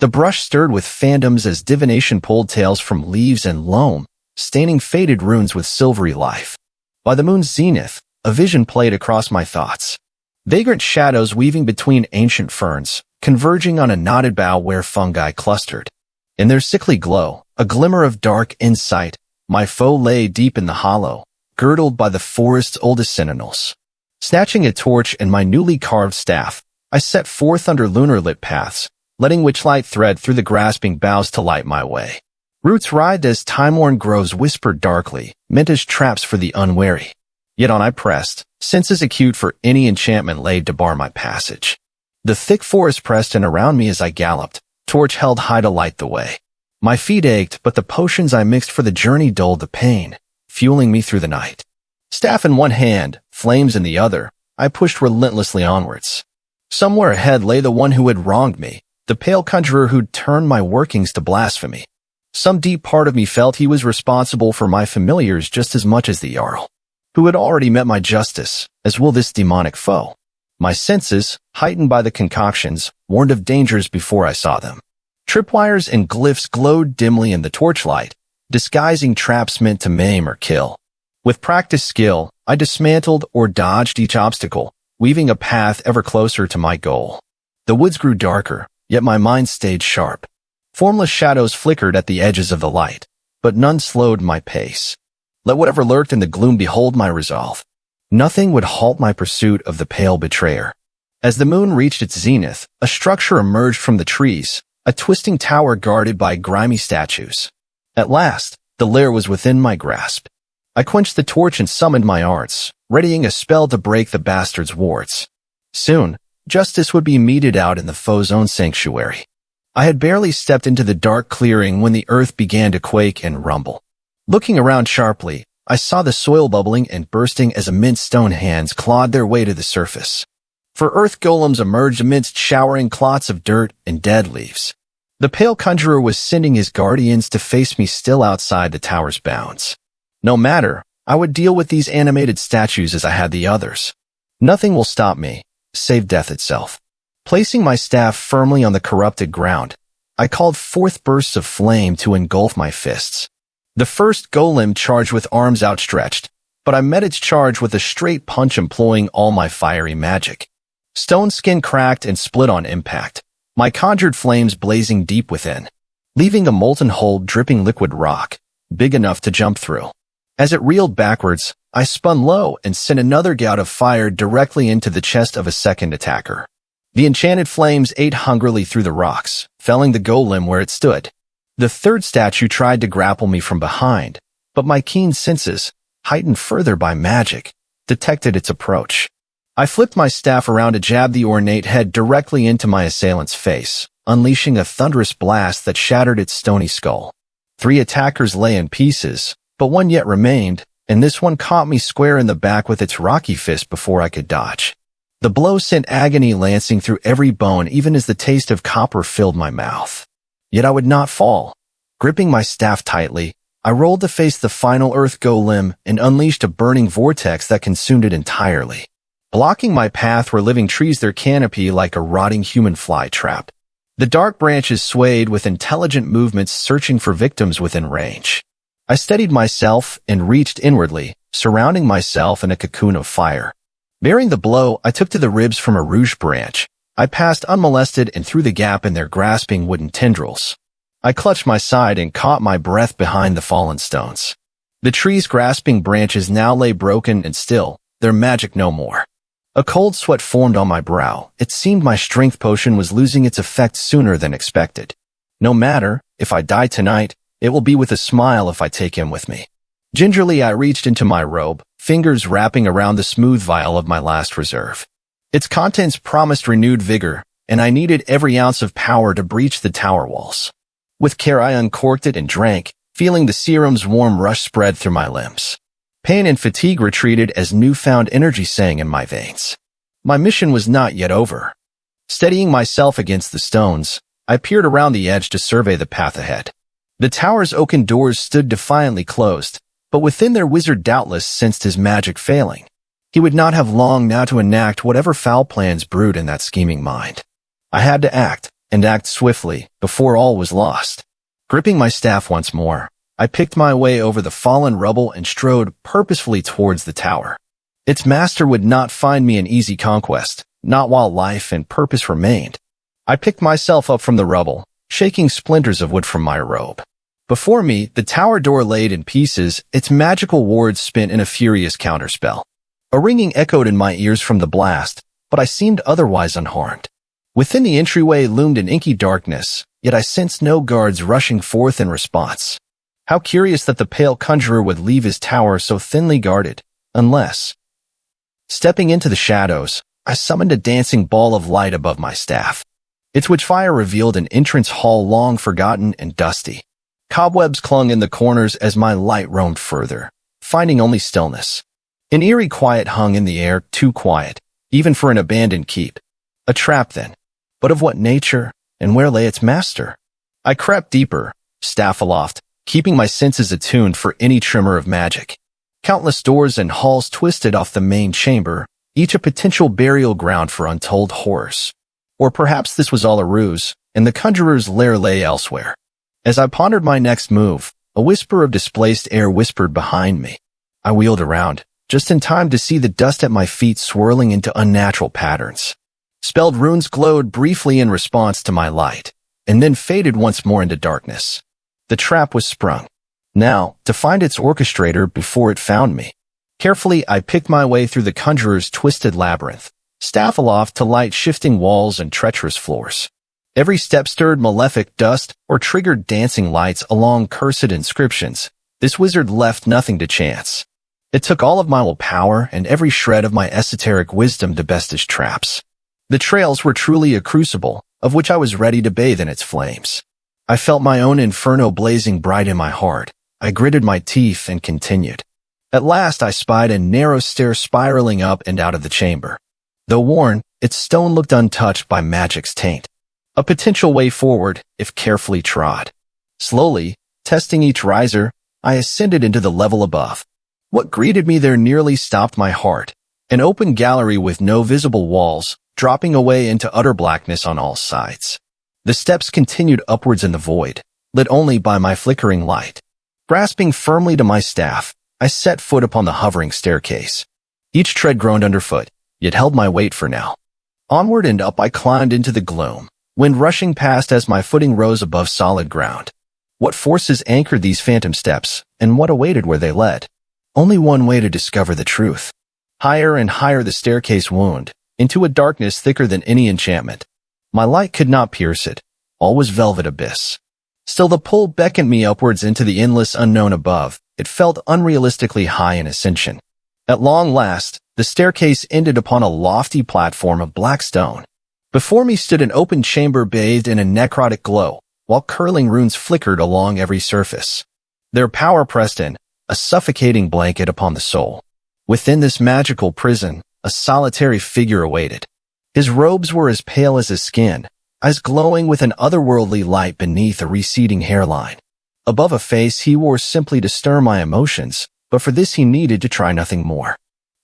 The brush stirred with phantoms as divination pulled tales from leaves and loam, staining faded runes with silvery life. By the moon's zenith, a vision played across my thoughts. Vagrant shadows weaving between ancient ferns, converging on a knotted bough where fungi clustered. In their sickly glow, a glimmer of dark insight, my foe lay deep in the hollow, girdled by the forest's oldest sentinels. Snatching a torch and my newly carved staff, I set forth under lunar-lit paths, letting witchlight thread through the grasping boughs to light my way. Roots writhed as time-worn groves whispered darkly, meant as traps for the unwary. Yet on I pressed, senses acute for any enchantment laid to bar my passage. The thick forest pressed in around me as I galloped, torch held high to light the way. My feet ached, but the potions I mixed for the journey dulled the pain, fueling me through the night. Staff in one hand, flames in the other, I pushed relentlessly onwards. Somewhere ahead lay the one who had wronged me, the pale conjurer who'd turned my workings to blasphemy. Some deep part of me felt he was responsible for my familiars just as much as the Jarl, who had already met my justice, as will this demonic foe. My senses, heightened by the concoctions, warned of dangers before I saw them. Tripwires and glyphs glowed dimly in the torchlight, disguising traps meant to maim or kill. With practiced skill, I dismantled or dodged each obstacle, weaving a path ever closer to my goal. The woods grew darker, yet my mind stayed sharp. Formless shadows flickered at the edges of the light, but none slowed my pace. Let whatever lurked in the gloom behold my resolve. Nothing would halt my pursuit of the pale betrayer. As the moon reached its zenith, a structure emerged from the trees, a twisting tower guarded by grimy statues. At last, the lair was within my grasp. I quenched the torch and summoned my arts, readying a spell to break the bastard's wards. Soon, justice would be meted out in the foe's own sanctuary. I had barely stepped into the dark clearing when the earth began to quake and rumble. Looking around sharply, I saw the soil bubbling and bursting as immense stone hands clawed their way to the surface. For earth golems emerged amidst showering clots of dirt and dead leaves. The pale conjurer was sending his guardians to face me still outside the tower's bounds. No matter, I would deal with these animated statues as I had the others. Nothing will stop me, save death itself. Placing my staff firmly on the corrupted ground, I called forth bursts of flame to engulf my fists. The first golem charged with arms outstretched, but I met its charge with a straight punch employing all my fiery magic. Stone skin cracked and split on impact, my conjured flames blazing deep within, leaving a molten hole dripping liquid rock, big enough to jump through. As it reeled backwards, I spun low and sent another gout of fire directly into the chest of a second attacker. The enchanted flames ate hungrily through the rocks, felling the golem where it stood. The third statue tried to grapple me from behind, but my keen senses, heightened further by magic, detected its approach. I flipped my staff around to jab the ornate head directly into my assailant's face, unleashing a thunderous blast that shattered its stony skull. 3 attackers lay in pieces, but one yet remained, and this one caught me square in the back with its rocky fist before I could dodge. The blow sent agony lancing through every bone even as the taste of copper filled my mouth. Yet I would not fall. Gripping my staff tightly, I rolled to face the final earth golem and unleashed a burning vortex that consumed it entirely. Blocking my path were living trees, their canopy like a rotting human fly trap. The dark branches swayed with intelligent movements searching for victims within range. I steadied myself and reached inwardly, surrounding myself in a cocoon of fire. Bearing the blow I took to the ribs from a rouge branch, I passed unmolested and through the gap in their grasping wooden tendrils. I clutched my side and caught my breath behind the fallen stones. The tree's grasping branches now lay broken and still, their magic no more. A cold sweat formed on my brow. It seemed my strength potion was losing its effect sooner than expected. No matter, if I die tonight, it will be with a smile if I take him with me. Gingerly I reached into my robe, fingers wrapping around the smooth vial of my last reserve. Its contents promised renewed vigor, and I needed every ounce of power to breach the tower walls. With care I uncorked it and drank, feeling the serum's warm rush spread through my limbs. Pain and fatigue retreated as newfound energy sang in my veins. My mission was not yet over. Steadying myself against the stones, I peered around the edge to survey the path ahead. The tower's oaken doors stood defiantly closed, but within their wizard doubtless sensed his magic failing. He would not have long now to enact whatever foul plans brewed in that scheming mind. I had to act, and act swiftly, before all was lost. Gripping my staff once more, I picked my way over the fallen rubble and strode purposefully towards the tower. Its master would not find me an easy conquest, not while life and purpose remained. I picked myself up from the rubble, shaking splinters of wood from my robe. Before me, the tower door laid in pieces, its magical wards spent in a furious counterspell. A ringing echoed in my ears from the blast, but I seemed otherwise unharmed. Within the entryway loomed an inky darkness, yet I sensed no guards rushing forth in response. How curious that the pale conjurer would leave his tower so thinly guarded, unless... Stepping into the shadows, I summoned a dancing ball of light above my staff. Its witchfire revealed an entrance hall long forgotten and dusty. Cobwebs clung in the corners as my light roamed further, finding only stillness. An eerie quiet hung in the air, too quiet, even for an abandoned keep. A trap then. But of what nature, and where lay its master? I crept deeper, staff aloft, keeping my senses attuned for any tremor of magic. Countless doors and halls twisted off the main chamber, each a potential burial ground for untold horrors. Or perhaps this was all a ruse, and the conjurer's lair lay elsewhere. As I pondered my next move, a whisper of displaced air whispered behind me. I wheeled around, just in time to see the dust at my feet swirling into unnatural patterns. Spelled runes glowed briefly in response to my light, and then faded once more into darkness. The trap was sprung. Now, to find its orchestrator before it found me. Carefully, I picked my way through the conjurer's twisted labyrinth, staff aloft to light shifting walls and treacherous floors. Every step stirred malefic dust or triggered dancing lights along cursed inscriptions. This wizard left nothing to chance. It took all of my willpower and every shred of my esoteric wisdom to best his traps. The trails were truly a crucible, of which I was ready to bathe in its flames. I felt my own inferno blazing bright in my heart. I gritted my teeth and continued. At last I spied a narrow stair spiraling up and out of the chamber. Though worn, its stone looked untouched by magic's taint. A potential way forward, if carefully trod. Slowly, testing each riser, I ascended into the level above. What greeted me there nearly stopped my heart. An open gallery with no visible walls, dropping away into utter blackness on all sides. The steps continued upwards in the void, lit only by my flickering light. Grasping firmly to my staff, I set foot upon the hovering staircase. Each tread groaned underfoot, yet held my weight for now. Onward and up I climbed into the gloom, wind rushing past as my footing rose above solid ground. What forces anchored these phantom steps, and what awaited where they led? Only one way to discover the truth. Higher and higher the staircase wound, into a darkness thicker than any enchantment. My light could not pierce it. All was velvet abyss. Still the pull beckoned me upwards into the endless unknown above. It felt unrealistically high in ascension. At long last, the staircase ended upon a lofty platform of black stone. Before me stood an open chamber bathed in a necrotic glow, while curling runes flickered along every surface. Their power pressed in, a suffocating blanket upon the soul. Within this magical prison, a solitary figure awaited. His robes were as pale as his skin, eyes glowing with an otherworldly light beneath a receding hairline. Above a face he wore simply to stir my emotions, but for this he needed to try nothing more.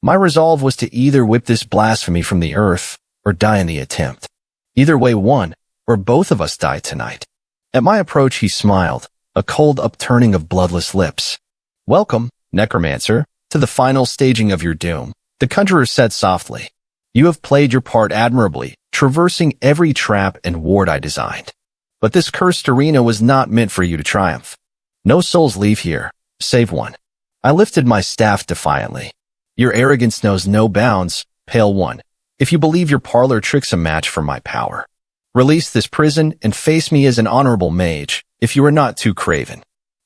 My resolve was to either whip this blasphemy from the earth, or die in the attempt. Either way, one, or both of us died tonight. At my approach he smiled, a cold upturning of bloodless lips. "Welcome, Necromancer, to the final staging of your doom," the conjurer said softly. "You have played your part admirably, traversing every trap and ward I designed. But this cursed arena was not meant for you to triumph. No souls leave here, save one." I lifted my staff defiantly. "Your arrogance knows no bounds, Pale One, if you believe your parlor trick's a match for my power. Release this prison and face me as an honorable mage, if you are not too craven."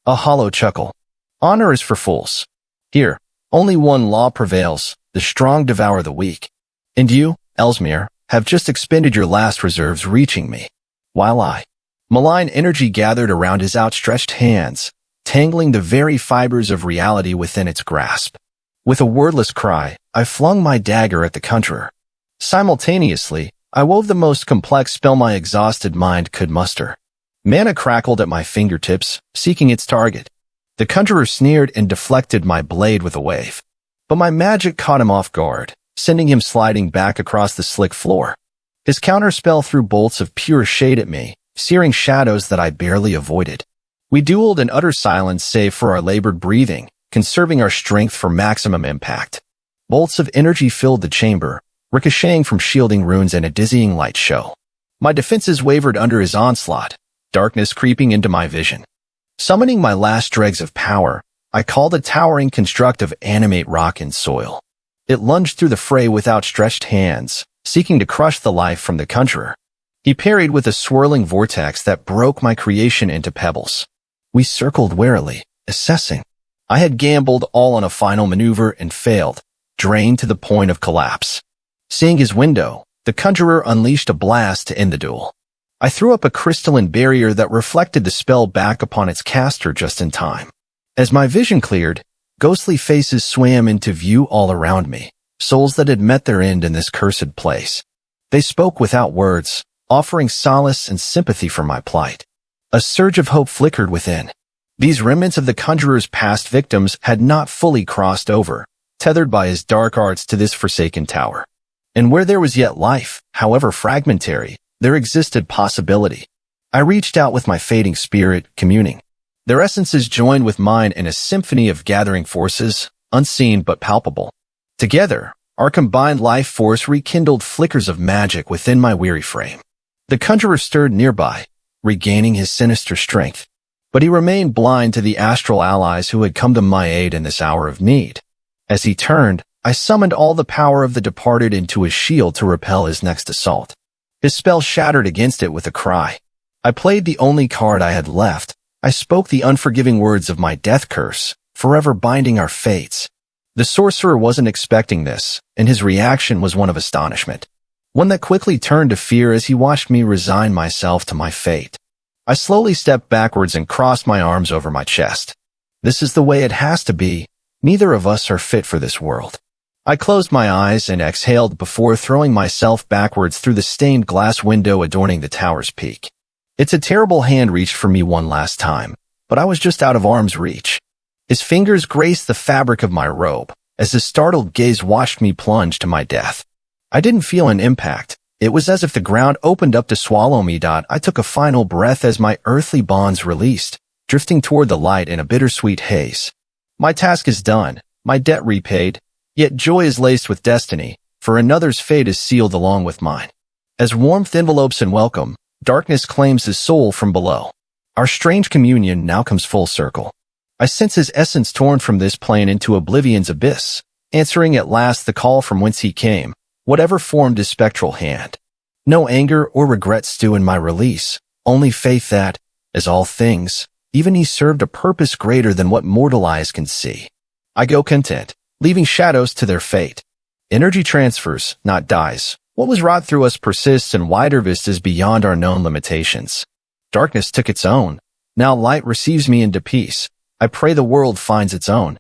A hollow chuckle. "Honor is for fools. Here, only one law prevails, the strong devour the weak. And you, Ellesmere, have just expended your last reserves reaching me, while I..." Malign energy gathered around his outstretched hands, tangling the very fibers of reality within its grasp. With a wordless cry, I flung my dagger at the conjurer. Simultaneously, I wove the most complex spell my exhausted mind could muster. Mana crackled at my fingertips, seeking its target. The conjurer sneered and deflected my blade with a wave. But my magic caught him off guard, sending him sliding back across the slick floor. His counterspell threw bolts of pure shade at me, searing shadows that I barely avoided. We dueled in utter silence save for our labored breathing, conserving our strength for maximum impact. Bolts of energy filled the chamber, ricocheting from shielding runes and a dizzying light show. My defenses wavered under his onslaught, darkness creeping into my vision. Summoning my last dregs of power, I called a towering construct of animate rock and soil. It lunged through the fray with outstretched hands, seeking to crush the life from the conjurer. He parried with a swirling vortex that broke my creation into pebbles. We circled warily, assessing. I had gambled all on a final maneuver and failed, drained to the point of collapse. Seeing his window, the conjurer unleashed a blast to end the duel. I threw up a crystalline barrier that reflected the spell back upon its caster just in time. As my vision cleared, ghostly faces swam into view all around me, souls that had met their end in this cursed place. They spoke without words, offering solace and sympathy for my plight. A surge of hope flickered within. These remnants of the conjurer's past victims had not fully crossed over, tethered by his dark arts to this forsaken tower. And where there was yet life, however fragmentary, there existed possibility. I reached out with my fading spirit, communing. Their essences joined with mine in a symphony of gathering forces, unseen but palpable. Together, our combined life force rekindled flickers of magic within my weary frame. The conjurer stirred nearby, regaining his sinister strength. But he remained blind to the astral allies who had come to my aid in this hour of need. As he turned, I summoned all the power of the departed into his shield to repel his next assault. His spell shattered against it with a cry. I played the only card I had left. I spoke the unforgiving words of my death curse, forever binding our fates. The sorcerer wasn't expecting this, and his reaction was one of astonishment. One that quickly turned to fear as he watched me resign myself to my fate. I slowly stepped backwards and crossed my arms over my chest. This is the way it has to be. Neither of us are fit for this world. I closed my eyes and exhaled before throwing myself backwards through the stained glass window adorning the tower's peak. It's a terrible hand reached for me one last time, but I was just out of arm's reach. His fingers graced the fabric of my robe, as his startled gaze watched me plunge to my death. I didn't feel an impact. It was as if the ground opened up to swallow me. I took a final breath as my earthly bonds released, drifting toward the light in a bittersweet haze. My task is done, my debt repaid, yet joy is laced with destiny, for another's fate is sealed along with mine. As warmth envelopes and welcome, darkness claims his soul from below. Our strange communion now comes full circle. I sense his essence torn from this plane into oblivion's abyss, answering at last the call from whence he came, whatever formed his spectral hand. No anger or regret stew in my release, only faith that, as all things, even he served a purpose greater than what mortal eyes can see. I go content, leaving shadows to their fate. Energy transfers, not dies. What was wrought through us persists in wider vistas beyond our known limitations. Darkness took its own. Now light receives me into peace. I pray the world finds its own.